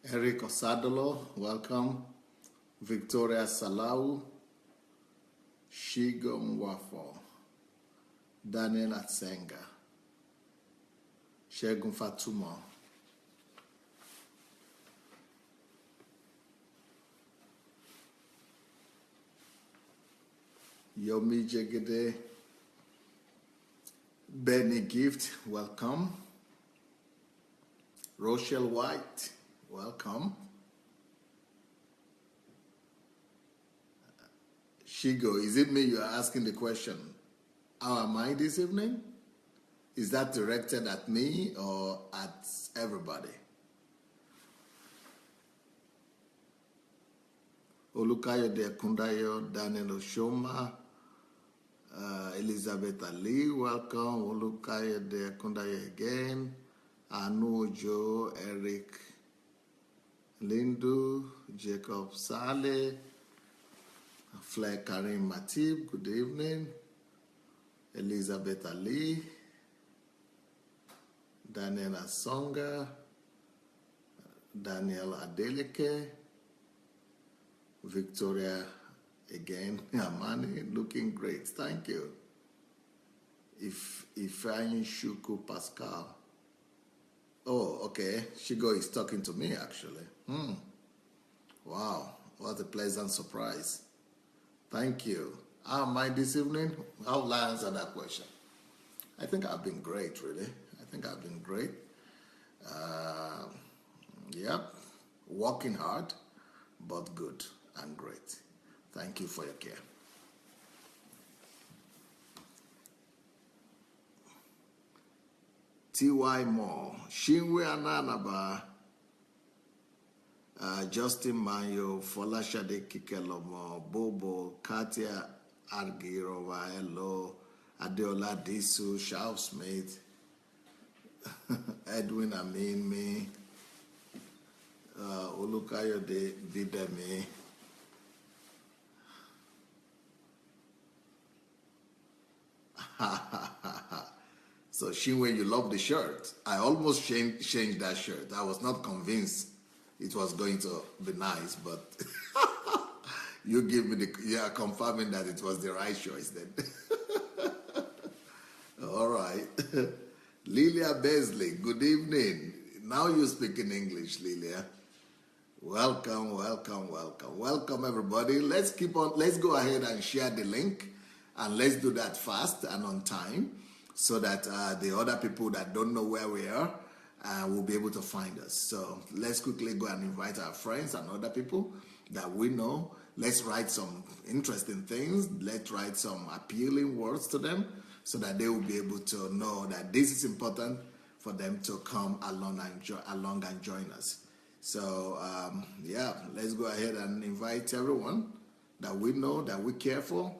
Eric Osadolo, welcome. Victoria Salau, Shigo Mwafo, Daniel Atsenga, Shegun Fatuma, Yomi Jegede, Benny Gift, welcome. Rochelle White, welcome. Shigo, is it me you are asking the question? How am I this evening? Is that directed at me or at everybody? Olukayo de Kundayo, Daniel Oshoma, Elizabeth Ali, welcome. Olukayo de Kundayo again. Anu Joe, Eric Lindu, Jacob Saleh, Flair Karim Matib, good evening. Elizabeth Ali, Daniel Asonga, Daniel Adeleke, Victoria again, Amani, looking great, thank you. Ifeanyi Shuku Pascal. Oh, okay, Shigo is talking to me actually. Wow, what a pleasant surprise. Thank you. How am I this evening? How will I answer that question? I think I've been great, really. I think I've been great. Yep, working hard, but good and great. Thank you for your care. T.Y. Moore, Shinwe Ananaba, Justin Mayo, Folashade Kikelomo, Bobo, Katia Argirova, Hello, Adeola Disu, Charles Smith, Edwin Amin, me, Olukayo de Bidemi. So Shinwe, you love the shirt. I almost changed that shirt. I was not convinced it was going to be nice, but you give me confirming that it was the right choice then. All right. Lilia Beasley, good evening. Now you speak in English, Lilia. Welcome, welcome, welcome. Welcome, everybody. Let's go ahead and share the link, and let's do that fast and on time so that the other people that don't know where we are will be able to find us. So let's quickly go and invite our friends and other people that we know. Let's write some interesting things. Let's write some appealing words to them so that they will be able to know that this is important for them to come along and join us. So, yeah, let's go ahead and invite everyone that we know, that we care for,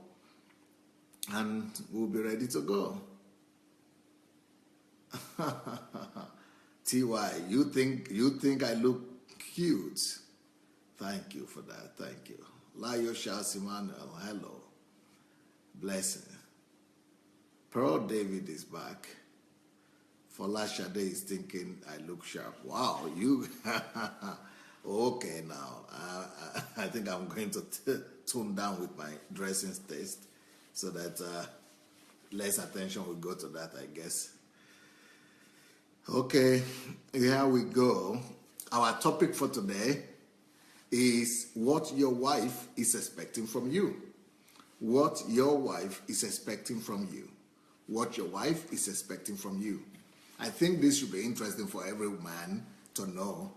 and we'll be ready to go. T.Y., you think I look cute? Thank you for that. Thank you. Layo Charles Emmanuel, hello. Blessing. Pearl David is back. Fola Shade is thinking I look sharp. Wow, you. Okay, now. I think I'm going to tone down with my dressing taste so that less attention will go to that, I guess. Okay, here we go. Our topic for today is what your wife is expecting from you. What your wife is expecting from you. What your wife is expecting from you. I think this should be interesting for every man to know,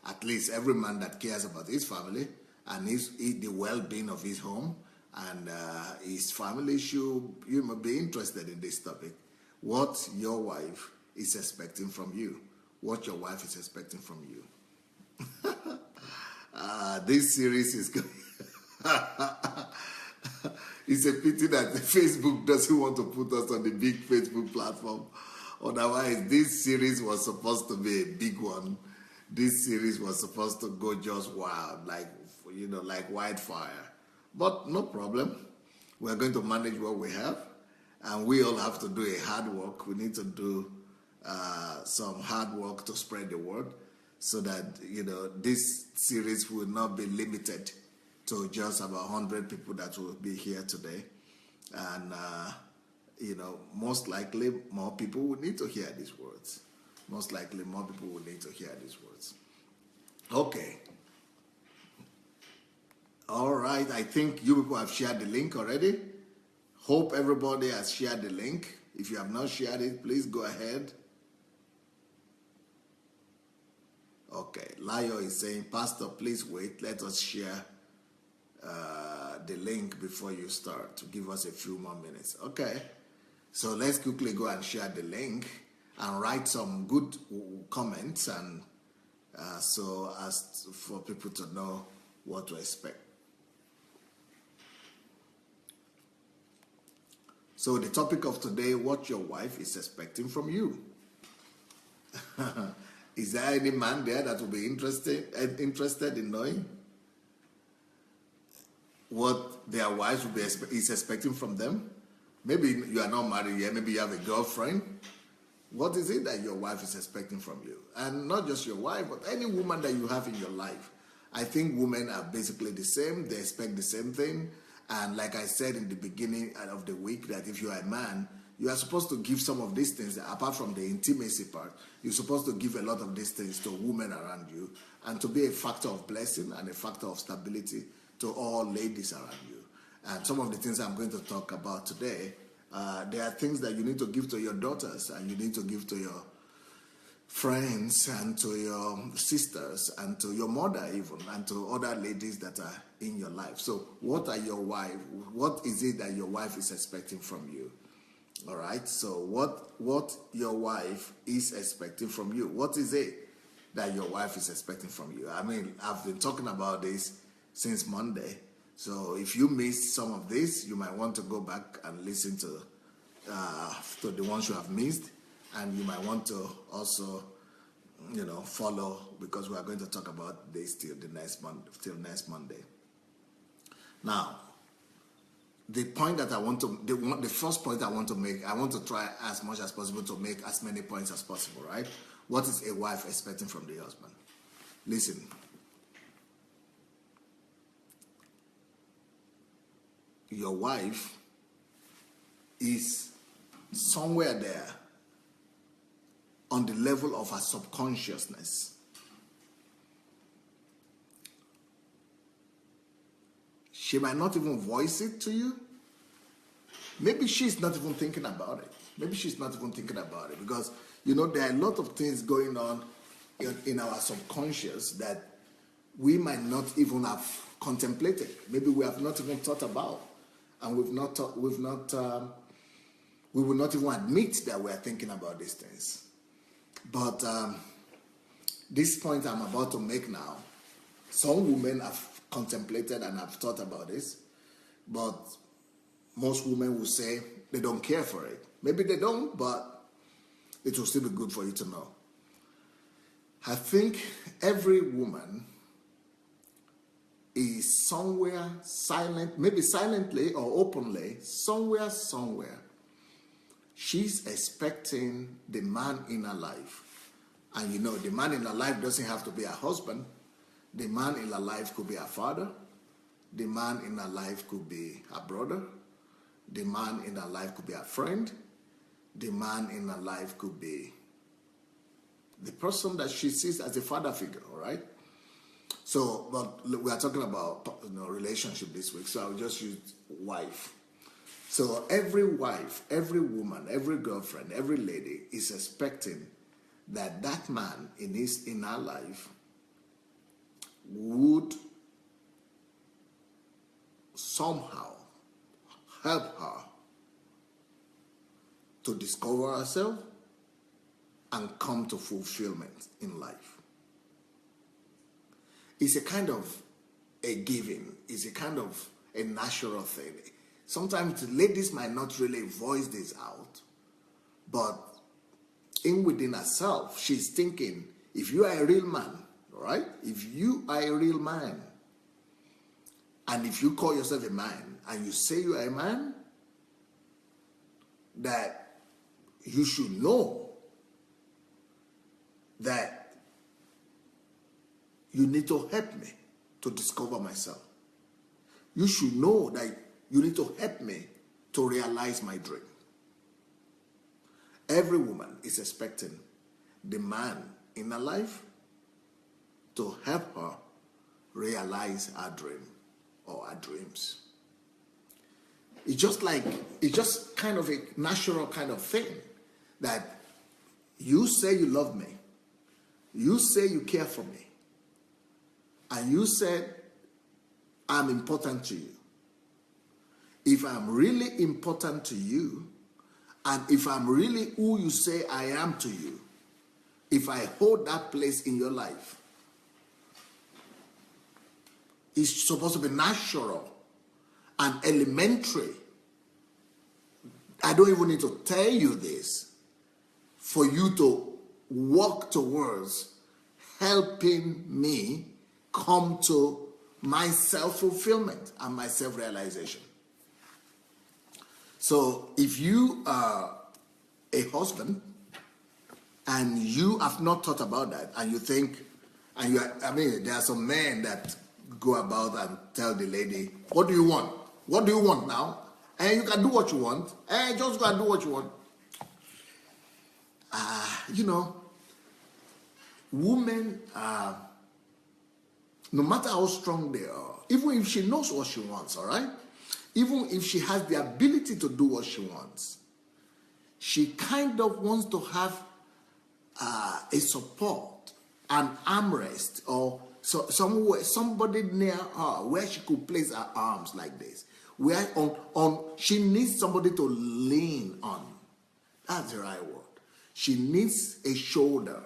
at least every man that cares about his family and the well-being of his home and his family should be interested in this topic. What your wife is expecting from you. What your wife is expecting from you. This series is going. It's a pity that Facebook doesn't want to put us on the big Facebook platform. Otherwise, this series was supposed to be a big one. This series was supposed to go just wild, like wildfire. But no problem. We're going to manage what we have, and we all have to do a hard work. We need to do some hard work to spread the word. so that, this series will not be limited to just about 100 people that will be here today. And, most likely more people will need to hear these words. Most likely more people will need to hear these words. Okay. All right. I think you people have shared the link already. Hope everybody has shared the link. If you have not shared it, please go ahead. Okay. Layo is saying, Pastor, please wait. Let us share the link before you start, to give us a few more minutes. Okay. So let's quickly go and share the link and write some good comments, and so as for people to know what to expect. So the topic of today, what your wife is expecting from you. Is there any man there that will be interested in knowing what their wives is expecting from them? Maybe you are not married yet. Maybe you have a girlfriend. What is it that your wife is expecting from you? And not just your wife, but any woman that you have in your life. I think women are basically the same. They expect the same thing. And like I said in the beginning of the week, that if you are a man, you are supposed to give some of these things, apart from the intimacy part. You're supposed to give a lot of these things to women around you, and to be a factor of blessing and a factor of stability to all ladies around you. And some of the things I'm going to talk about today, there are things that you need to give to your daughters, and you need to give to your friends, and to your sisters, and to your mother even, and to other ladies that are in your life. So what is it that your wife is expecting from you? All right, so what your wife is expecting from you? What is it that your wife is expecting from you? I mean, I've been talking about this since Monday. So if you missed some of this, you might want to go back and listen to the ones you have missed, and you might want to also, follow, because we are going to talk about this till next Monday. Now, the point that the first point I want to make, I want to try as much as possible to make as many points as possible, right? What is a wife expecting from the husband? Listen. Your wife is somewhere there on the level of her subconsciousness. She might not even voice it to you. Maybe she's not even thinking about it. Because, there are a lot of things going on in our subconscious that we might not even have contemplated. Maybe we have not even thought about. And we will not even admit that we are thinking about these things. But this point I'm about to make now, some women have contemplated and have thought about this, but most women will say they don't care for it. Maybe they don't, but it will still be good for you to know. I think every woman is somewhere silent, maybe silently or openly, somewhere, she's expecting the man in her life. And the man in her life doesn't have to be her husband. The man in her life could be her father. The man in her life could be her brother. The man in her life could be her friend. The man in her life could be the person that she sees as a father figure, all right? So, but we are talking about relationship this week, so I'll just use wife. So every wife, every woman, every girlfriend, every lady is expecting that man in her life would somehow help her to discover herself and come to fulfillment in life. It's a kind of a giving. It's a kind of a natural thing. Sometimes the ladies might not really voice this out, but within herself, she's thinking, if you are a real man, right? If you are a real man, and if you call yourself a man, and you say you are a man, that you should know that you need to help me to discover myself. You should know that you need to help me to realize my dream. Every woman is expecting the man in her life to help her realize her dream or her dreams. It's just kind of a natural kind of thing that you say you love me, you say you care for me, and you said I'm important to you. If I'm really important to you, and if I'm really who you say I am to you, if I hold that place in your life, it's supposed to be natural and elementary. I don't even need to tell you this for you to walk towards helping me come to my self-fulfillment and my self-realization. So if you are a husband and you have not thought about that, and you think, and there are some men that go about and tell the lady, what do you want? What do you want now? And you can do what you want. And just go and do what you want. Women are, no matter how strong they are, even if she knows what she wants, all right? Even if she has the ability to do what she wants, she kind of wants to have a support, an armrest, or somebody near her where she could place her arms like this. Where she needs somebody to lean on. That's the right word. She needs a shoulder.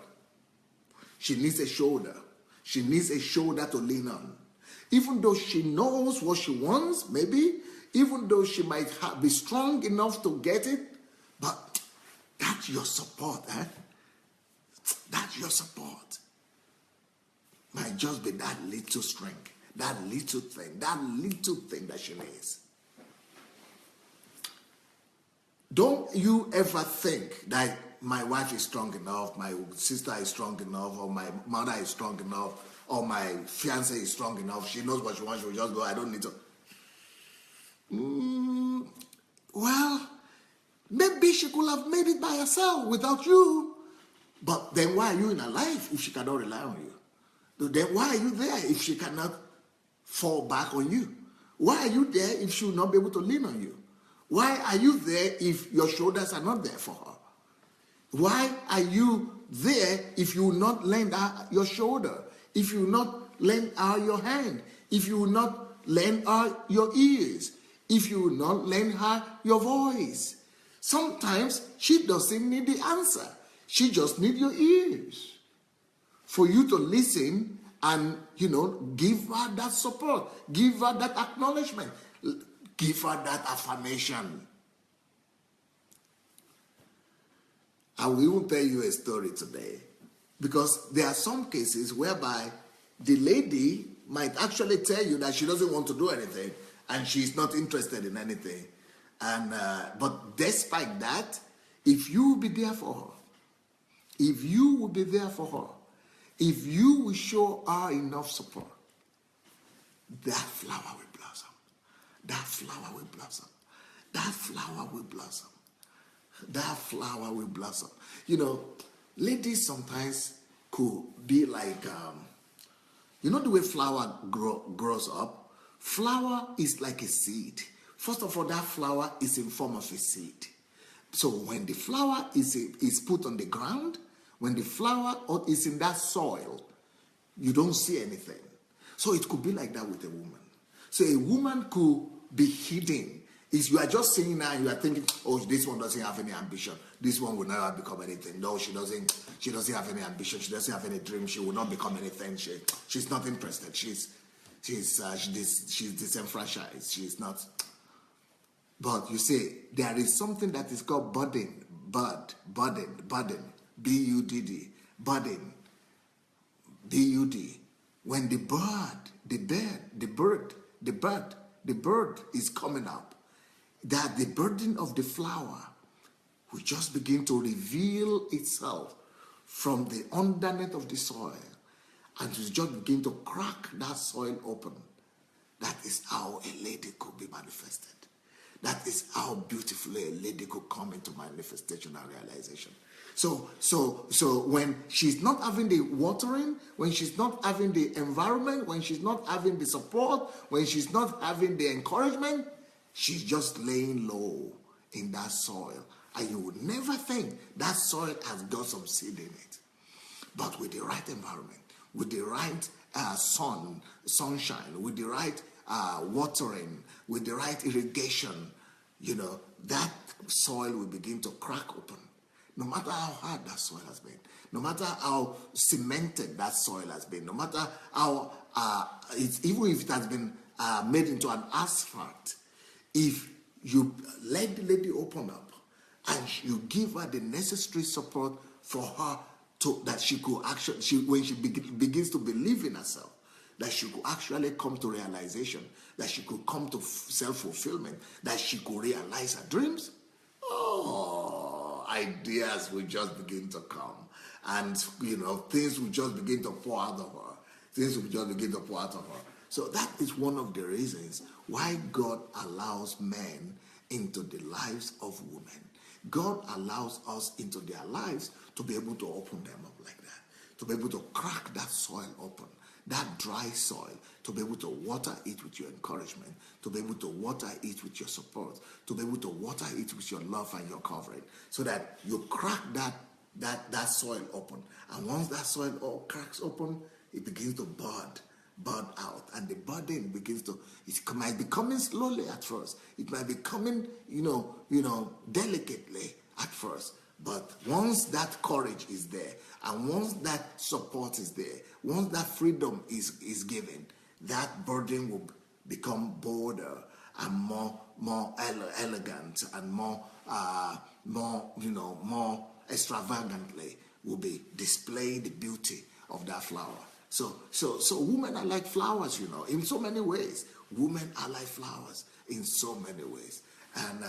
She needs a shoulder. She needs a shoulder to lean on. Even though she knows what she wants, maybe, even though she might be strong enough to get it, but that's your support, eh? That's your support. Might just be that little strength, that little thing that she needs. Don't you ever think that my wife is strong enough, my sister is strong enough, or my mother is strong enough, or my fiance is strong enough, she knows what she wants, she will just go, I don't need to. Well, maybe she could have made it by herself without you. But then why are you in her life if she cannot rely on you? Then why are you there if she cannot fall back on you? Why are you there if she will not be able to lean on you? Why are you there if your shoulders are not there for her? Why are you there if you will not lend her your shoulder? If you will not lend her your hand? If you will not lend her your ears? If you will not lend her your voice? Sometimes she doesn't need the answer. She just needs your ears for you to listen and, give her that support, give her that acknowledgement, give her that affirmation. I will even tell you a story today, because there are some cases whereby the lady might actually tell you that she doesn't want to do anything and she's not interested in anything. And but despite that, if you will be there for her, if you will be there for her, if you will show her enough support, that flower will blossom. That flower will blossom. That flower will blossom. That flower will blossom. Ladies sometimes could be like, the way flower grows up? Flower is like a seed. First of all, that flower is in form of a seed. So when the flower is put on the ground, when the flower is in that soil, you don't see anything. So it could be like that with a woman. So a woman could be hidden. You are just seeing her and you are thinking, oh, this one doesn't have any ambition. This one will never become anything. No, she doesn't have any ambition. She doesn't have any dream. She will not become anything. She's not interested. She's disenfranchised. She's not. But you see, there is something that is called budding. Budding. B-U-D-D. Budding. B-U-D. When the bird is coming up, that the burden of the flower will just begin to reveal itself from the underneath of the soil. and to just begin to crack that soil open. That is how a lady could be manifested. That is how beautifully a lady could come into manifestation and realization. So when she's not having the watering, when she's not having the environment, when she's not having the support, when she's not having the encouragement, she's just laying low in that soil. And you would never think that soil has got some seed in it. But with the right environment, with the right sunshine, with the right watering, with the right irrigation, that soil will begin to crack open. No matter how hard that soil has been, no matter how cemented that soil has been, no matter how, even if it has been made into an asphalt, if you let the lady open up and you give her the necessary support for her that she could actually, when she begins to believe in herself, that she could actually come to realization, that she could come to self-fulfillment, that she could realize her dreams, ideas will just begin to come. And, things will just begin to pour out of her. Things will just begin to pour out of her. So that is one of the reasons why God allows men into the lives of women. God allows us into their lives to be able to open them up like that, to be able to crack that soil open, that dry soil, to be able to water it with your encouragement, to be able to water it with your support, to be able to water it with your love and your covering, so that you crack that soil open. And once that soil all cracks open, it begins to bud out, and the budding begins to, it might be coming slowly at first, it might be coming delicately at first, but once that courage is there, and once that support is there, once that freedom is given, that burden will become bolder and more elegant, and more extravagantly will be displaying the beauty of that flower. So women are like flowers, in so many ways. Women are like flowers in so many ways. And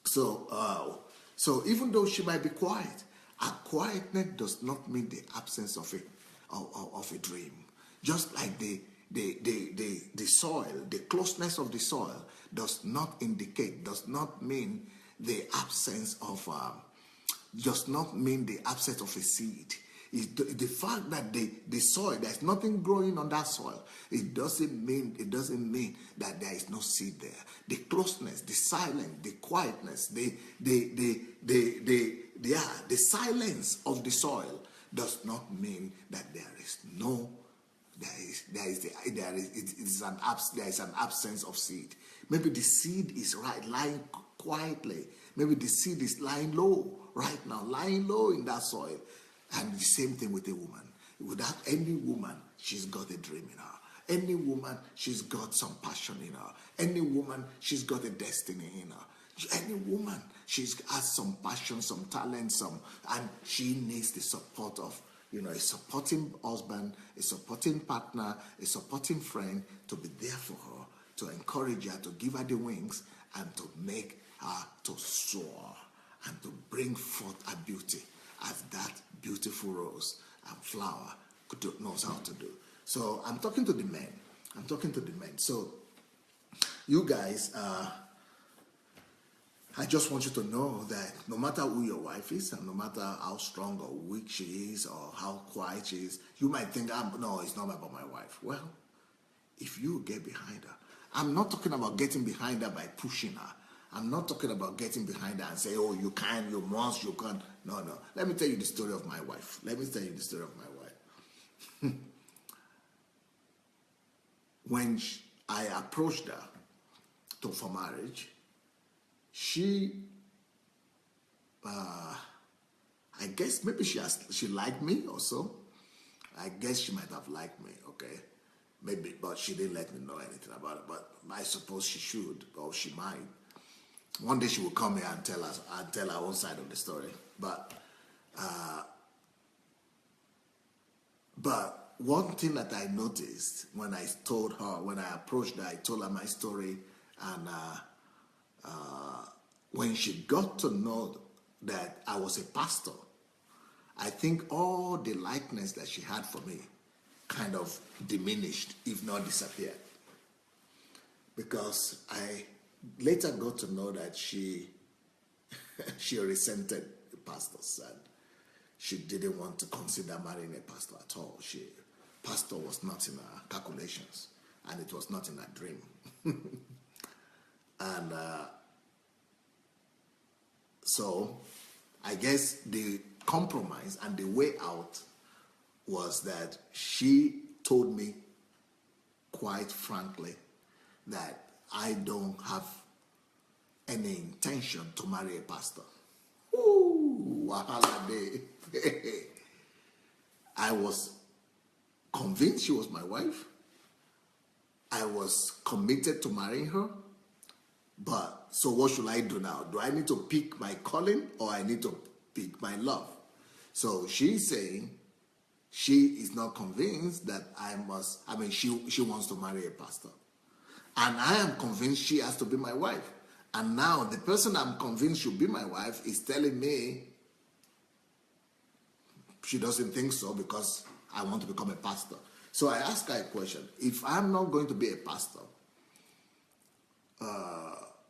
so even though she might be quiet, her quietness does not mean the absence of a dream. Just like the soil, the closeness of the soil does not mean the absence of a seed. The fact that the soil, there's nothing growing on that soil, it doesn't mean that there is no seed there. The closeness, the silence, the quietness, the silence of the soil does not mean that there is an absence of seed. Maybe the seed is lying quietly. Maybe the seed is lying low right now, lying low in that soil. And the same thing with a woman. Without any woman, she's got a dream in her. Any woman, she's got some passion in her. Any woman, she's got a destiny in her. Any woman, she's has some passion, some talent, and she needs the support of, a supporting husband, a supporting partner, a supporting friend to be there for her, to encourage her, to give her the wings, and to make her to soar and to bring forth her beauty as that beautiful rose and flower knows how to do. So I'm talking to the men. So you guys, I just want you to know that no matter who your wife is, and no matter how strong or weak she is, or how quiet she is, you might think, no, it's not about my wife. Well, if you get behind her, I'm not talking about getting behind her by pushing her. I'm not talking about getting behind her and say, oh, you can, you must, you can't. No. Let me tell you the story of my wife. When I approached her for marriage, she, I guess maybe she liked me or so. I guess she might have liked me, okay? Maybe, but she didn't let me know anything about it. But I suppose she should, or she might. One day she will come here and tell her own side of the story. But one thing that I noticed when I approached her, I told her my story, and when she got to know that I was a pastor, I think all the likeness that she had for me kind of diminished, if not disappeared. Because I later got to know that she resented the pastors and she didn't want to consider marrying a pastor at all. Pastor was not in her calculations, and it was not in her dream. And so I guess the compromise and the way out was that she told me quite frankly that I don't have any intention to marry a pastor. Ooh, wahala day. I was convinced she was my wife. I was committed to marrying her. But so what should I do now? Do I need to pick my calling or I need to pick my love? So she's saying she is not convinced that she wants to marry a pastor. And I am convinced she has to be my wife. And now the person I'm convinced should be my wife is telling me she doesn't think so because I want to become a pastor. So I asked her a question. If I'm not going to be a pastor,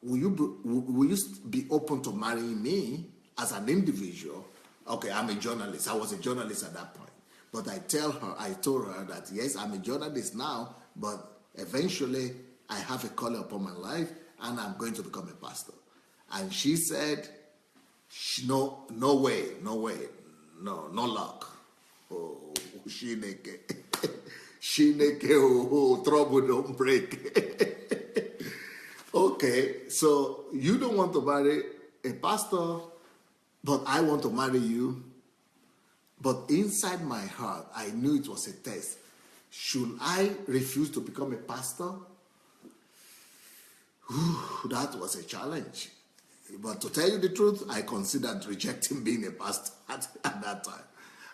will you be open to marrying me as an individual? Okay, I'm a journalist. I was a journalist at that point. But I told her that yes, I'm a journalist now, but eventually I have a calling upon my life and I'm going to become a pastor. And she said, no way, no luck. Oh, trouble don't break. Okay, so you don't want to marry a pastor, but I want to marry you. But inside my heart, I knew it was a test. Should I refuse to become a pastor? That was a challenge. But to tell you the truth, I considered rejecting being a pastor at that time.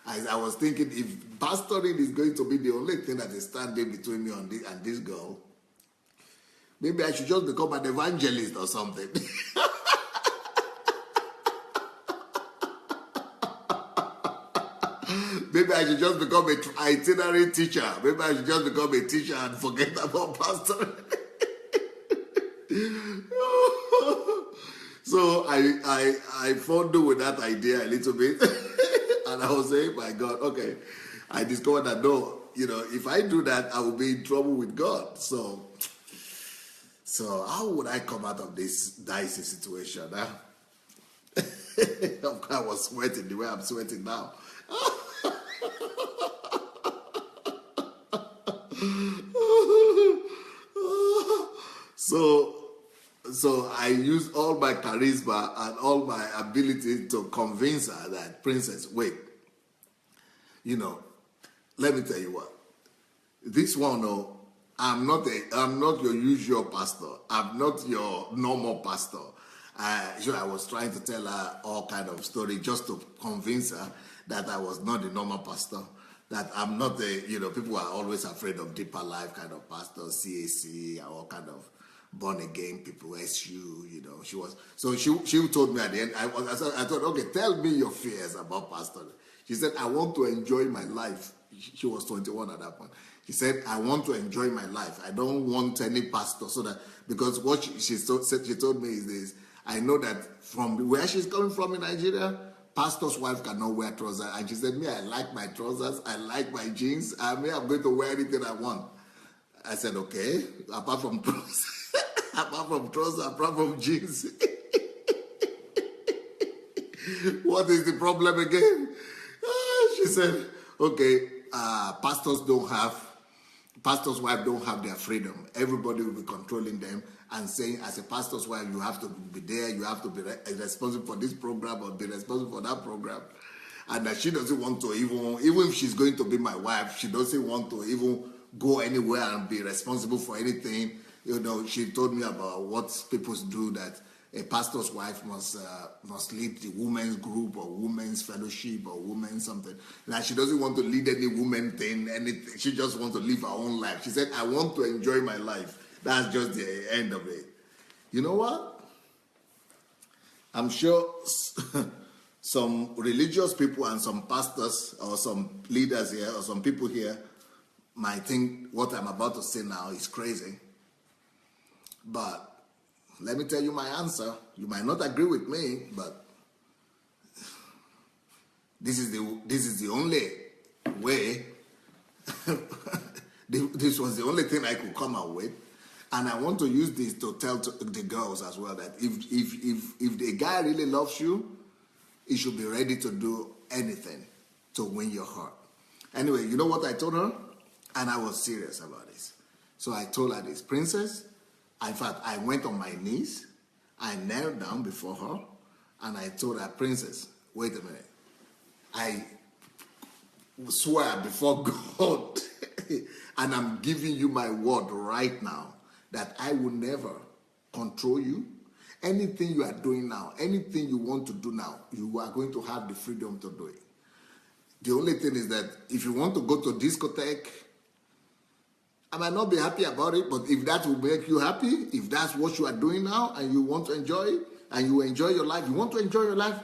I was thinking, if pastoring is going to be the only thing that is standing between me and this girl, maybe I should just become an evangelist or something. Maybe I should just become an itinerary teacher. Maybe I should just become a teacher and forget about pastoring. So I fondled with that idea a little bit. And I was saying, my God, okay. I discovered that no, if I do that, I will be in trouble with God. So how would I come out of this dicey situation? Huh? I was sweating the way I'm sweating now. So I used all my charisma and all my ability to convince her that, Princess, wait, let me tell you what. This one, no, I'm not your usual pastor. I'm not your normal pastor. I was trying to tell her all kind of story just to convince her that I was not the normal pastor. That I'm not people are always afraid of deeper life kind of pastor, CAC, all kind of born again people, SU, she told me at the end, I thought, okay, tell me your fears about pastoring. She said, I want to enjoy my life. She was 21 at that point. She said, I want to enjoy my life. I don't want any pastor, because what she told me is this, I know that from where she's coming from in Nigeria, pastor's wife cannot wear trousers. And she said, me, I like my trousers, I like my jeans, I'm going to wear anything I want. I said, okay, apart from trousers, apart from jeans. What is the problem again? She said, okay, pastors' wives don't have their freedom. Everybody will be controlling them and saying, as a pastor's wife, you have to be there, you have to be responsible for this program or be responsible for that program. And that she doesn't want to even if she's going to be my wife, she doesn't want to even go anywhere and be responsible for anything. She told me about what people do, that a pastor's wife must lead the women's group or women's fellowship or women's something. Now she doesn't want to lead any woman thing, anything. She just wants to live her own life. She said, I want to enjoy my life. That's just the end of it. You know what? I'm sure some religious people and some pastors or some leaders here or some people here might think what I'm about to say now is crazy. But let me tell you my answer. You might not agree with me, but this is the only way. This was the only thing I could come up with. And I want to use this to tell the girls as well that if the guy really loves you, he should be ready to do anything to win your heart. Anyway, you know what I told her? And I was serious about this. So I told her this, Princess, in fact, I went on my knees, I knelt down before her, and I told her, Princess, wait a minute. I swear before God, and I'm giving you my word right now, that I will never control you. Anything you are doing now, anything you want to do now, you are going to have the freedom to do it. The only thing is that if you want to go to a discotheque, I might not be happy about it, but if that will make you happy, if that's what you are doing now and you want to enjoy it, and you enjoy your life, you want to enjoy your life,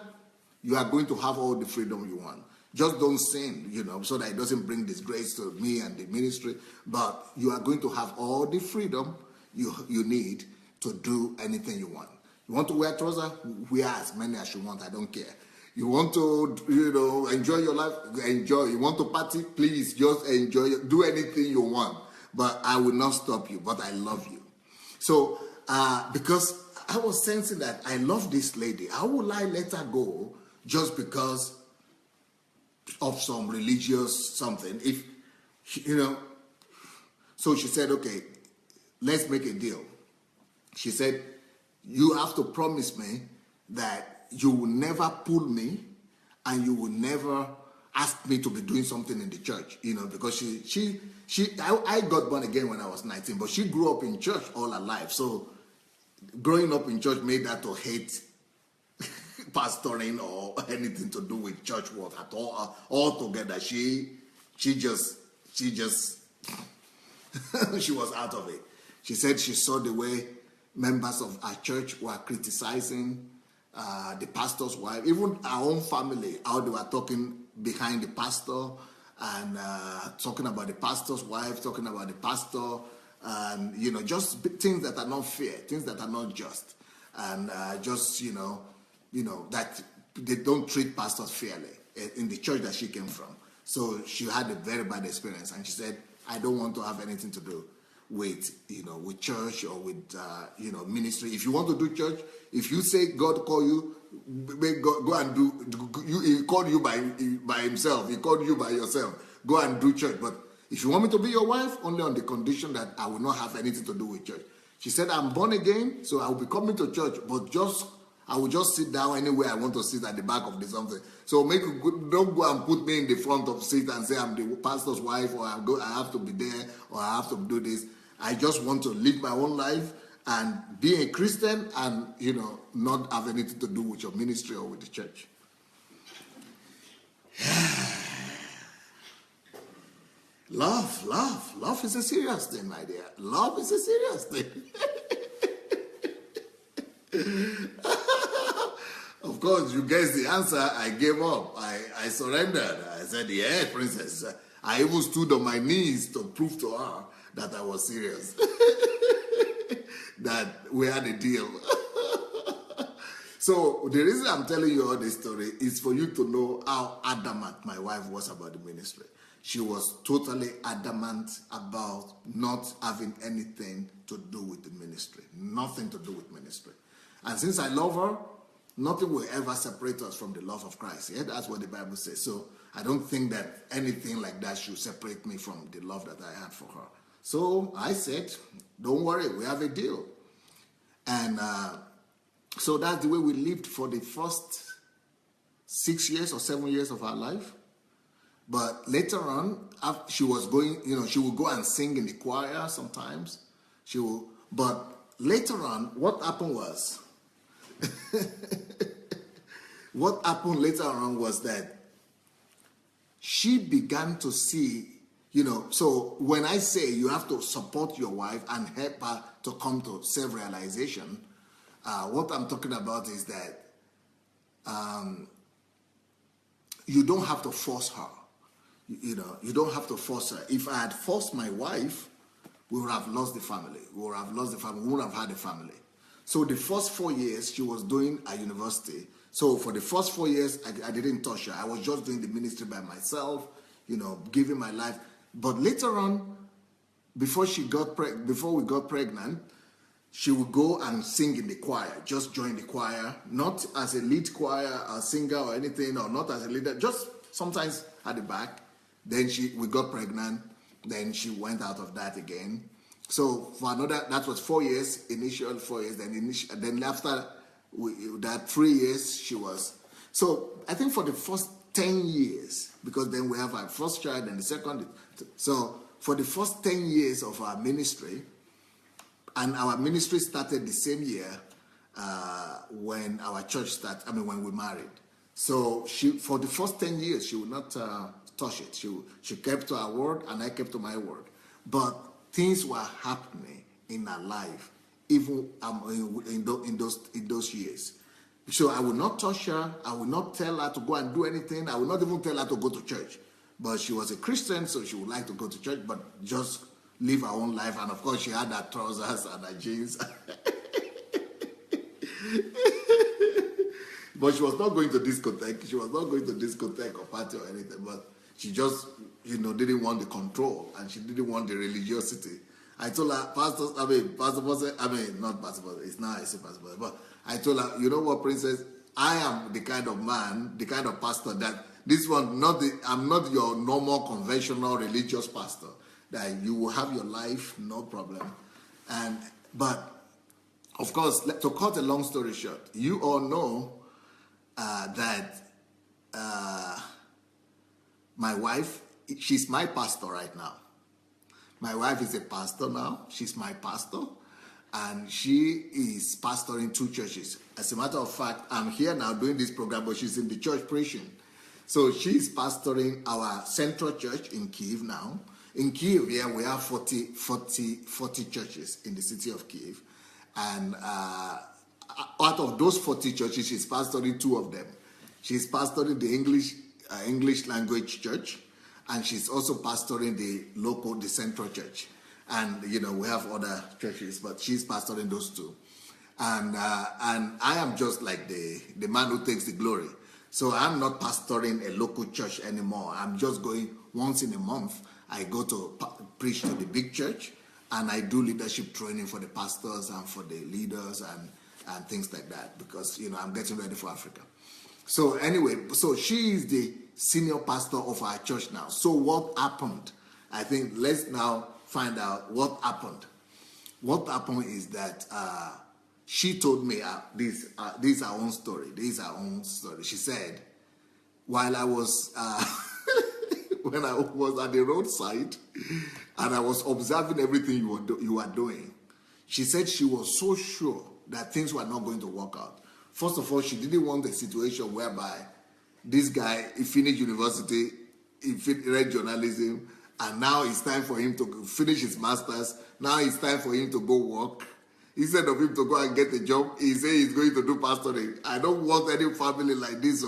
you are going to have all the freedom you want. Just don't sin, so that it doesn't bring disgrace to me and the ministry, but you are going to have all the freedom you need to do anything you want. You want to wear trousers? Wear as many as you want, I don't care. You want to, enjoy your life? Enjoy. You want to party? Please, just enjoy it. Do anything you want. But I will not stop you, but I love you. So, because I was sensing that I love this lady, how will I let her go just because of some religious something? If, so she said, okay, let's make a deal. She said, you have to promise me that you will never pull me and you will never ask me to be doing something in the church, because I got born again when I was 19, but she grew up in church all her life. So growing up in church made her to hate pastoring or anything to do with church work at all. Altogether, she just she was out of it. She said she saw the way members of our church were criticizing the pastor's wife, even our own family, how they were talking behind the pastor and talking about the pastor's wife, talking about the pastor, and just things that are not fair, things that are not just, and that they don't treat pastors fairly in the church that she came from. So she had a very bad experience, and she said, I don't want to have anything to do with with church or with ministry. If you want to do church, if you say God call you, go and do. He called you by himself. He called you by yourself. Go and do church. But if you want me to be your wife, only on the condition that I will not have anything to do with church. She said, I'm born again, so I will be coming to church, but I will just sit down anywhere I want to sit at the back of the something. So don't go and put me in the front of the seat and say I'm the pastor's wife, or I have to be there, or I have to do this. I just want to live my own life and be a Christian and, not have anything to do with your ministry or with the church. Love is a serious thing, my dear. Love is a serious thing. Of course, you guessed the answer. I gave up. I surrendered. I said, yeah, princess. I even stood on my knees to prove to her that I was serious. That we had a deal. So the reason I'm telling you all this story is for you to know how adamant my wife was about the ministry. She was totally adamant about not having anything to do with the ministry. Nothing to do with ministry. And since I love her, nothing will ever separate us from the love of Christ. Yeah, that's what the Bible says. So I don't think that anything like that should separate me from the love that I had for her. So I said, don't worry, we have a deal. And so that's the way we lived for the first 6 years or 7 years of our life. But later on, after she was going, she would go and sing in the choir sometimes. But later on, what happened was, that she began to see, so when I say you have to support your wife and help her to come to self-realization, what I'm talking about is that you don't have to force her. you don't have to force her. If I had forced my wife, we would have lost the family. We would have lost the family. We wouldn't have had a family. So the first 4 years she was doing at university. So for the first 4 years, I didn't touch her. I was just doing the ministry by myself, giving my life. But later on, before we got pregnant, she would go and sing in the choir, just join the choir, not as a lead choir, a singer or anything, or not as a leader, just sometimes at the back. Then we got pregnant. Then she went out of that again. So for that was 4 years, initial 4 years. Then after that 3 years, she was. So I think for the first 10 years, because then we have our first child and the second. So for the first 10 years of our ministry, and our ministry started the same year when our church started, when we married. So for the first 10 years, she would not touch it. She kept to her word, and I kept to my word. But things were happening in her life, even in those years. So I would not touch her. I would not tell her to go and do anything. I would not even tell her to go to church. But she was a Christian, so she would like to go to church, but just live her own life. And of course, she had her trousers and her jeans. But she was not going to discotheque. She was not going to discotheque or party or anything. But she just, didn't want the control, and she didn't want the religiosity. I told her, not Pastor, it's now I say Pastor, but I told her, you know what, Princess? I am the kind of man, the kind of pastor that I'm not your normal conventional religious pastor. That you will have your life, no problem. But of course, to cut a long story short, you all know that my wife, she's my pastor right now. My wife is a pastor now. She's my pastor. And she is pastoring 2 churches. As a matter of fact, I'm here now doing this program, but she's in the church preaching. So she's pastoring our central church in Kyiv now. In Kyiv, we have 40 churches in the city of Kyiv. And out of those 40 churches, she's pastoring 2 of them. She's pastoring the English language church, and she's also pastoring the central church. And, we have other churches, but she's pastoring those 2. And I am just like the man who takes the glory. So I'm not pastoring a local church anymore. I'm just going once in a month. I go to preach to the big church, and I do leadership training for the pastors and for the leaders and things like that, because, I'm getting ready for Africa. So anyway, so she is the senior pastor of our church now. So what happened? I think let's now find out what happened. What happened is that she told me this is her own story. This is her own story. She said, while I was when I was at the roadside and I was observing everything you were doing, she said she was so sure that things were not going to work out. First of all, she didn't want a situation whereby this guy, he finished university, he read journalism, and now it's time for him to finish his master's. Now it's time for him to go work. Instead of him to go and get a job, he says he's going to do pastoring. I don't want any family like this,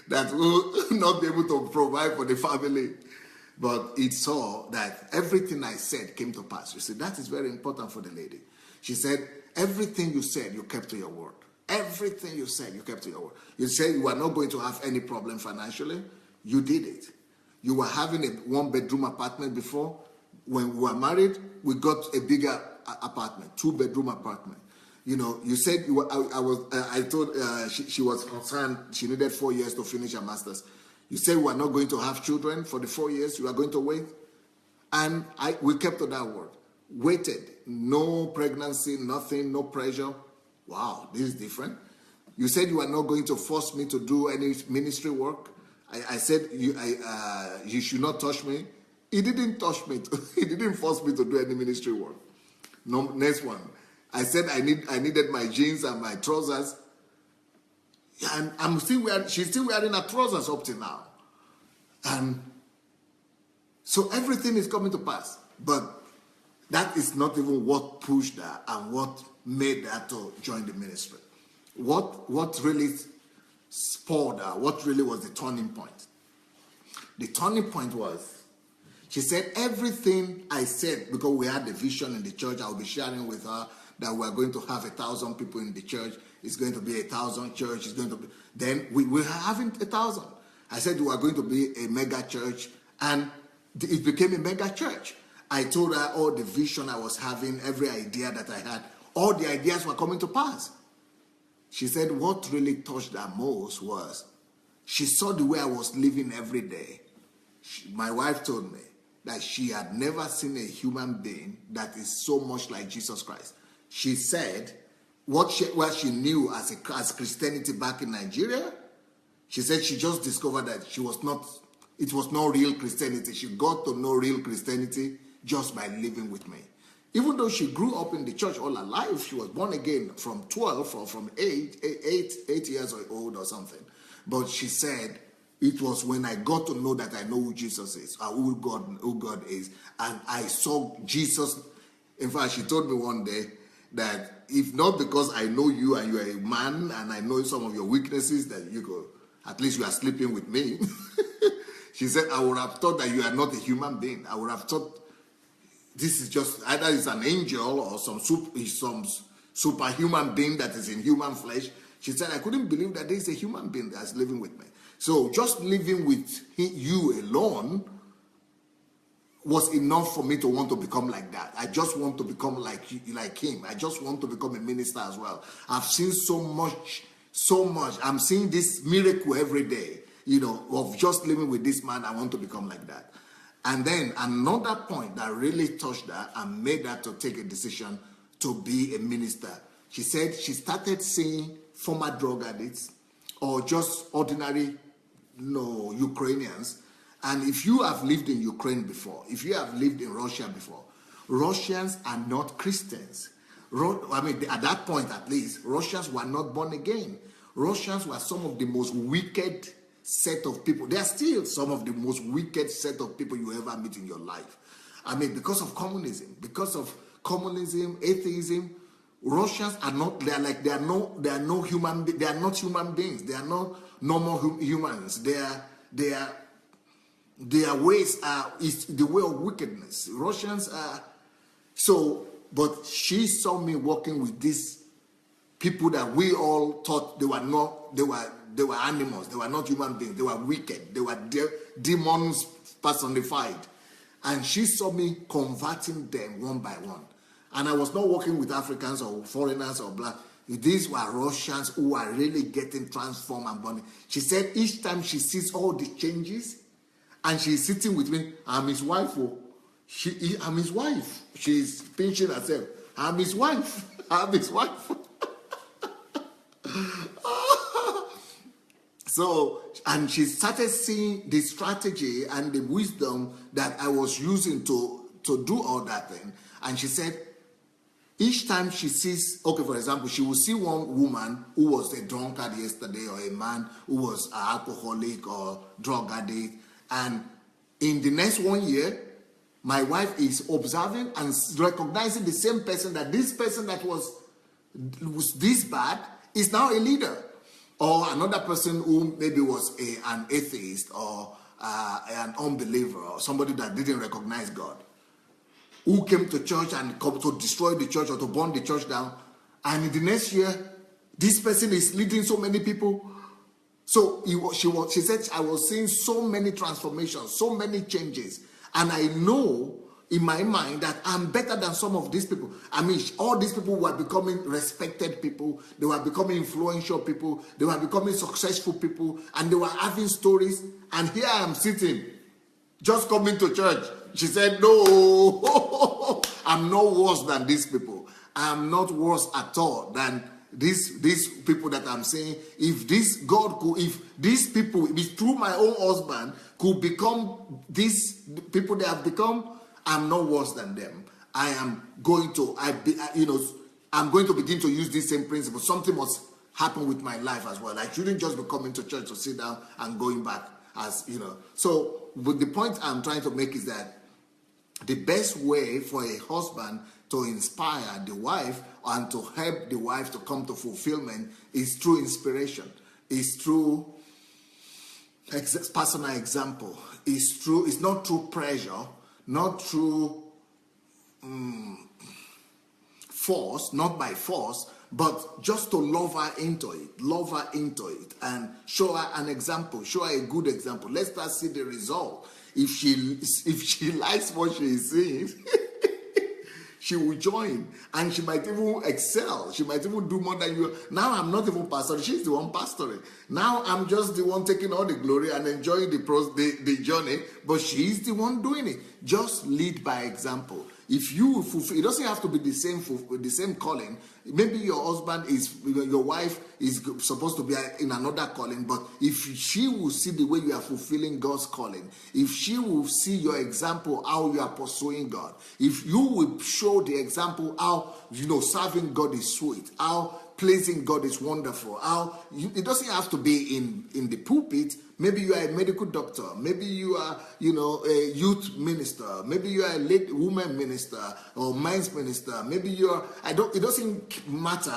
that will not be able to provide for the family. But it saw that everything I said came to pass. You see, that is very important for the lady. She said, everything you said, you kept to your word. Everything you said, you kept to your word. You said you were not going to have any problem financially. You did it. You were having a 1-bedroom apartment before. When we were married, we got a bigger apartment, 2-bedroom apartment. You said you were, I told she was concerned. She needed 4 years to finish her master's. You said we are not going to have children for the 4 years. You are going to wait, and we kept to that word. Waited. No pregnancy, nothing, no pressure. Wow, this is different. You said you are not going to force me to do any ministry work. I said you should not touch me. He didn't touch me. He didn't force me to do any ministry work. No, next one. I said I needed my jeans and my trousers. And she's still wearing her trousers up to now. And so everything is coming to pass. But that is not even what pushed her and what made her to join the ministry. What really spurred her, what really was the turning point? The turning point was, she said, everything I said, because we had a vision in the church, I'll be sharing with her that we're going to have 1,000 people in the church. It's going to be 1,000 church. It's going to be, then we're having 1,000. I said we are going to be a mega church, and it became a mega church. I told her all the vision I was having, every idea that I had, all the ideas were coming to pass. She said what really touched her most was she saw the way I was living every day. My wife told me that she had never seen a human being that is so much like Jesus Christ. She said what she knew as Christianity back in Nigeria, she said she just discovered that it was not real Christianity. She got to know real Christianity just by living with me. Even though she grew up in the church all her life, she was born again from 12 or from 8 years old or something. But she said, it was when I got to know that I know who Jesus is, or who God is, and I saw Jesus. In fact, she told me one day that if not because I know you and you are a man and I know some of your weaknesses, that you go, at least you are sleeping with me. She said, I would have thought that you are not a human being. I would have thought this is just either it's an angel or some superhuman being that is in human flesh. She said, I couldn't believe that there is a human being that's living with me. So just living with you alone was enough for me to want to become like that. I just want to become like him. I just want to become a minister as well. I've seen so much. I'm seeing this miracle every day, of just living with this man. I want to become like that. And then another point that really touched her and made her to take a decision to be a minister. She said she started seeing former drug addicts or just ordinary Ukrainians. And if you have lived in Ukraine before, if you have lived in Russia before, Russians are not Christians. At that point at least, Russians were not born again. Russians were some of the most wicked set of people. They are still some of the most wicked set of people you ever meet in your life. Because of communism, atheism, Russians are not. They are not human beings. They are not normal humans. Their ways is the way of wickedness. Russians are so. But she saw me working with these people that we all thought they were not. They were animals. They were not human beings. They were wicked. They were demons personified. And she saw me converting them one by one. And I was not working with Africans or foreigners or black. These were Russians who were really getting transformed and born. She said each time she sees all the changes, and she's sitting with me, I'm his wife. I'm his wife. She's pinching herself. I'm his wife. I'm his wife. So, and she started seeing the strategy and the wisdom that I was using to do all that thing. And she said, each time she sees, for example, she will see one woman who was a drunkard yesterday, or a man who was an alcoholic or drug addict. And in the next 1 year, my wife is observing and recognizing the same person, that this person that was this bad is now a leader. Or another person who maybe was an atheist or an unbeliever or somebody that didn't recognize God, who came to church and come to destroy the church or to burn the church down. And in the next year, this person is leading so many people. So she said, I was seeing so many transformations, so many changes. And I know in my mind that I'm better than some of these people. All these people were becoming respected people. They were becoming influential people. They were becoming successful people. And they were having stories. And here I am sitting, just coming to church. She said, no, I'm not worse than these people. I'm not worse at all than these people that I'm saying. If these people, if through my own husband, could become these people they have become, I'm not worse than them. I'm going to begin to use this same principle. Something must happen with my life as well. I shouldn't just be coming to church to sit down and going back So, but the point I'm trying to make is that the best way for a husband to inspire the wife and to help the wife to come to fulfillment is through inspiration. Is through personal example is through, it's not through pressure, not through force, not by force, but just to love her into it, and show her an example, show her a good example. Let her see the result. If she likes what she is seeing, she will join, and she might even excel. She might even do more than you. Now I'm not even pastoring. She's the one pastoring. Now I'm just the one taking all the glory and enjoying the journey, but she's the one doing it. Just lead by example. If you fulfill, it doesn't have to be the same calling. Maybe your husband your wife is supposed to be in another calling, but if she will see the way you are fulfilling God's calling, if she will see your example, how you are pursuing God, if you will show the example how, serving God is sweet, how pleasing God is wonderful, it doesn't have to be in the pulpit. Maybe you are a medical doctor. Maybe you are, a youth minister. Maybe you are a late woman minister or men's minister. Maybe you are, it doesn't matter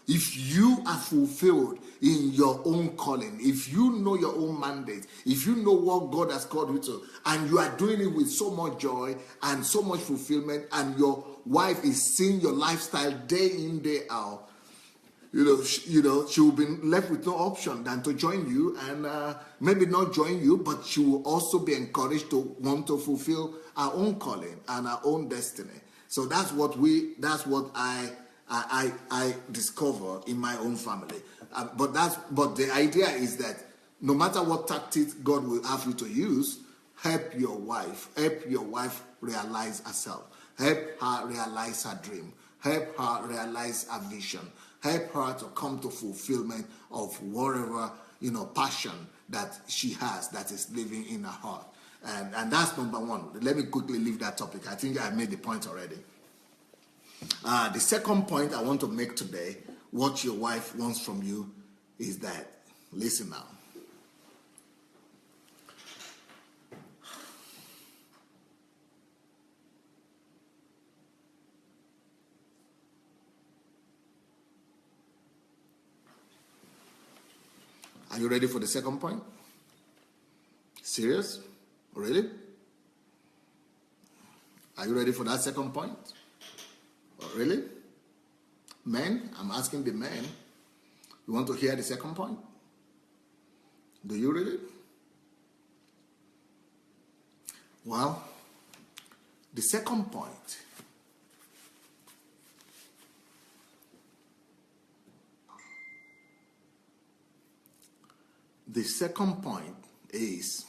if you are fulfilled in your own calling, if you know your own mandate, if you know what God has called you to, and you are doing it with so much joy and so much fulfillment, and your wife is seeing your lifestyle day in, day out, she will be left with no option than to join you, and maybe not join you, but she will also be encouraged to want to fulfill our own calling and our own destiny. So that's what I discover in my own family. But the idea is that no matter what tactics God will have you to use, help your wife realize herself, help her realize her dream, help her realize her vision. Help her to come to fulfillment of whatever, passion that she has that is living in her heart. And that's number one. Let me quickly leave that topic. I think I made the point already. The second point I want to make today, what your wife wants from you, is that, listen now. Are you ready for the second point? Serious? Really? Are you ready for that second point? Oh, really? Men, I'm asking the men. You want to hear the second point? Do you really? Well, the second point is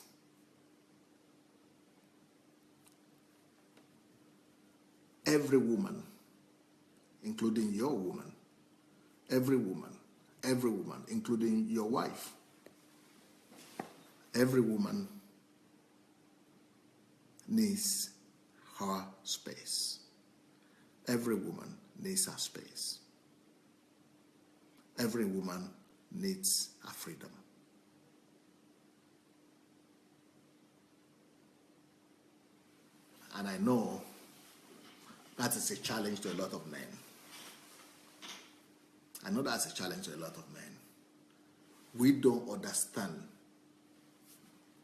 every woman, including your woman, every woman, including your wife, every woman needs her space. Every woman needs her space. Every woman needs her freedom. And I know that is a challenge to a lot of men. I know that's a challenge to a lot of men. We don't understand.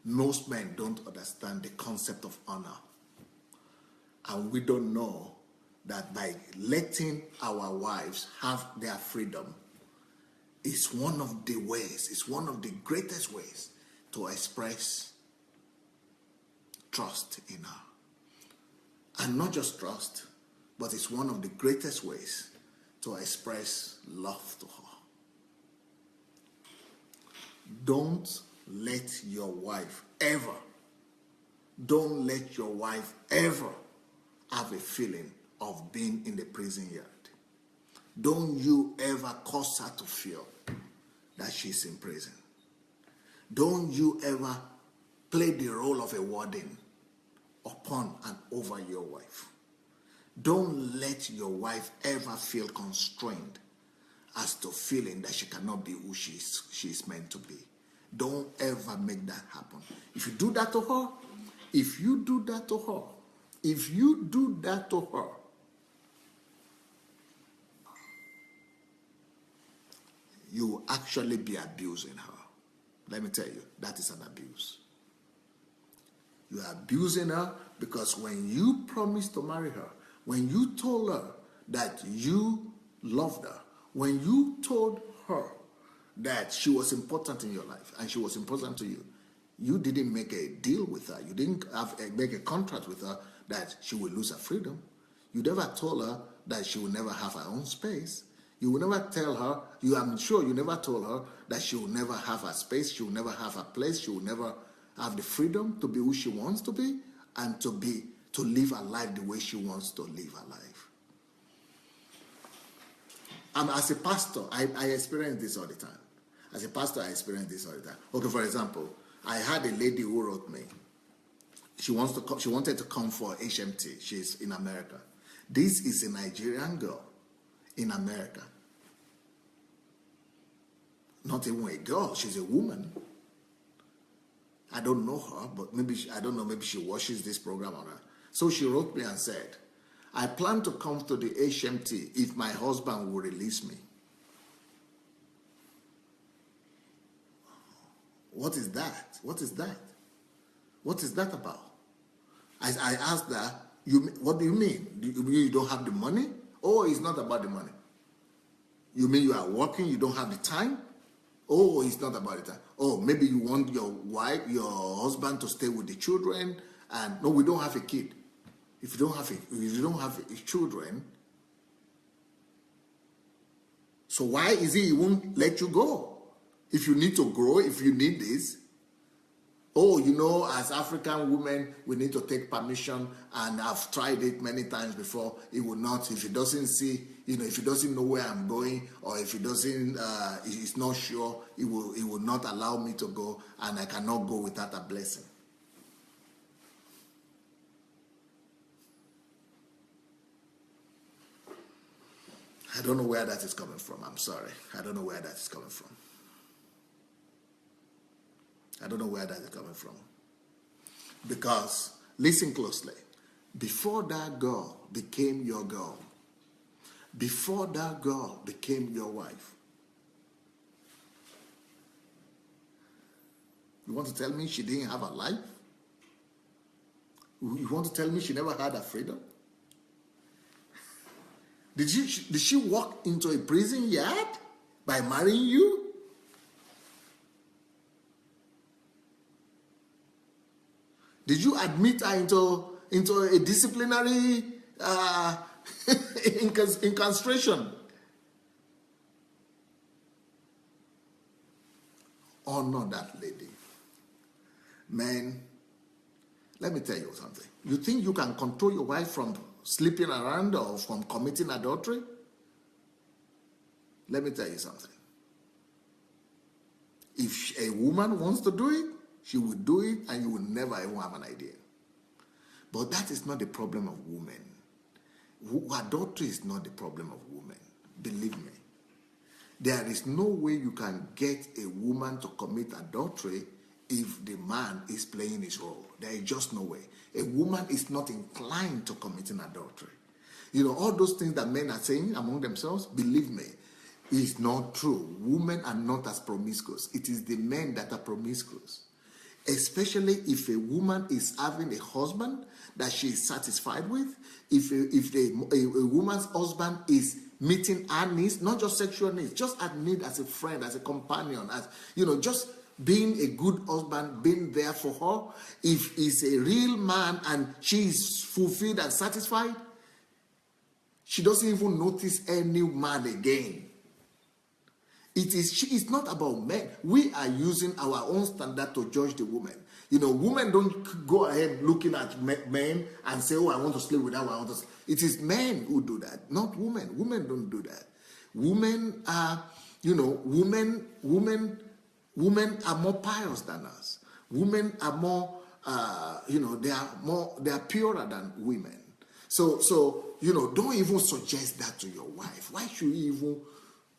Most men don't understand the concept of honor. And we don't know that by letting our wives have their freedom is one of the ways, it's one of the greatest ways to express trust in her. And not just trust, but it's one of the greatest ways to express love to her. Don't let your wife ever have a feeling of being in the prison yard. Don't you ever cause her to feel that she's in prison. Don't you ever play the role of a warden upon and over your wife. Don't let your wife ever feel constrained as to feeling that she cannot be who she's meant to be. Don't ever make that happen. If you do that to her, you will actually be abusing her. let me tell you, that is an abuse. You are abusing her because when you promised to marry her, when you told her that you loved her, when you told her that she was important in your life and she was important to you, you didn't make a deal with her. You didn't make a contract with her that she will lose her freedom. You never told her that she will never have her own space. You will never tell her, I'm sure you never told her that she will never have her space, she will never have her place, she will never have the freedom to be who she wants to be and to live her life the way she wants to live her life. As a pastor, I experience this all the time. As a pastor, I experience this all the time. Okay, for example, I had a lady who wrote me. She wanted to come for HMT. She's in America. This is a Nigerian girl in America. Not even a girl, she's a woman. I don't know her, but maybe she watches this program or not. So she wrote me and said, I plan to come to the HMT if my husband will release me. What is that? What is that? What is that about? I asked her, what do you mean? You don't have the money? Oh, it's not about the money. You mean you are working, you don't have the time? Oh, it's not about the time. Oh, maybe you want your husband to stay with the children. And no, we don't have a kid. If you don't have children, so why is he won't let you go? If you need to grow, if you need this, as African women, we need to take permission, and I've tried it many times before. It will not, if he doesn't see, if he doesn't know where I'm going, or if he doesn't, he's not sure, he will not allow me to go, and I cannot go without a blessing. I don't know where that is coming from. I'm sorry. I don't know where that is coming from. I don't know where that is coming from. Because, listen closely, before that girl became your girl, before that girl became your wife, you want to tell me she didn't have a life? You want to tell me she never had a freedom? Did she walk into a prison yard by marrying you? Did you admit her into a disciplinary incarceration? Honor that lady. Man, let me tell you something. You think you can control your wife from sleeping around or from committing adultery? Let me tell you something. If a woman wants to do it, she will do it, and you will never even have an idea. But that is not the problem of women. Adultery is not the problem of women. Believe me. There is no way you can get a woman to commit adultery if the man is playing his role. There is just no way. A woman is not inclined to committing adultery. All those things that men are saying among themselves, believe me, is not true. Women are not as promiscuous. It is the men that are promiscuous. Especially if a woman is having a husband that she is satisfied with, if a woman's husband is meeting her needs, not just sexual needs, just her need as a friend, as a companion, as just being a good husband, being there for her. If he's a real man and she is fulfilled and satisfied, she doesn't even notice any man again. It's not about men. We are using our own standard to judge the woman. Women don't go ahead looking at men and say, I want to sleep with that one. It is men who do that, not women. Women don't do that. Women are, women are more pious than us. Women are more, they are purer than women. So don't even suggest that to your wife. Why should you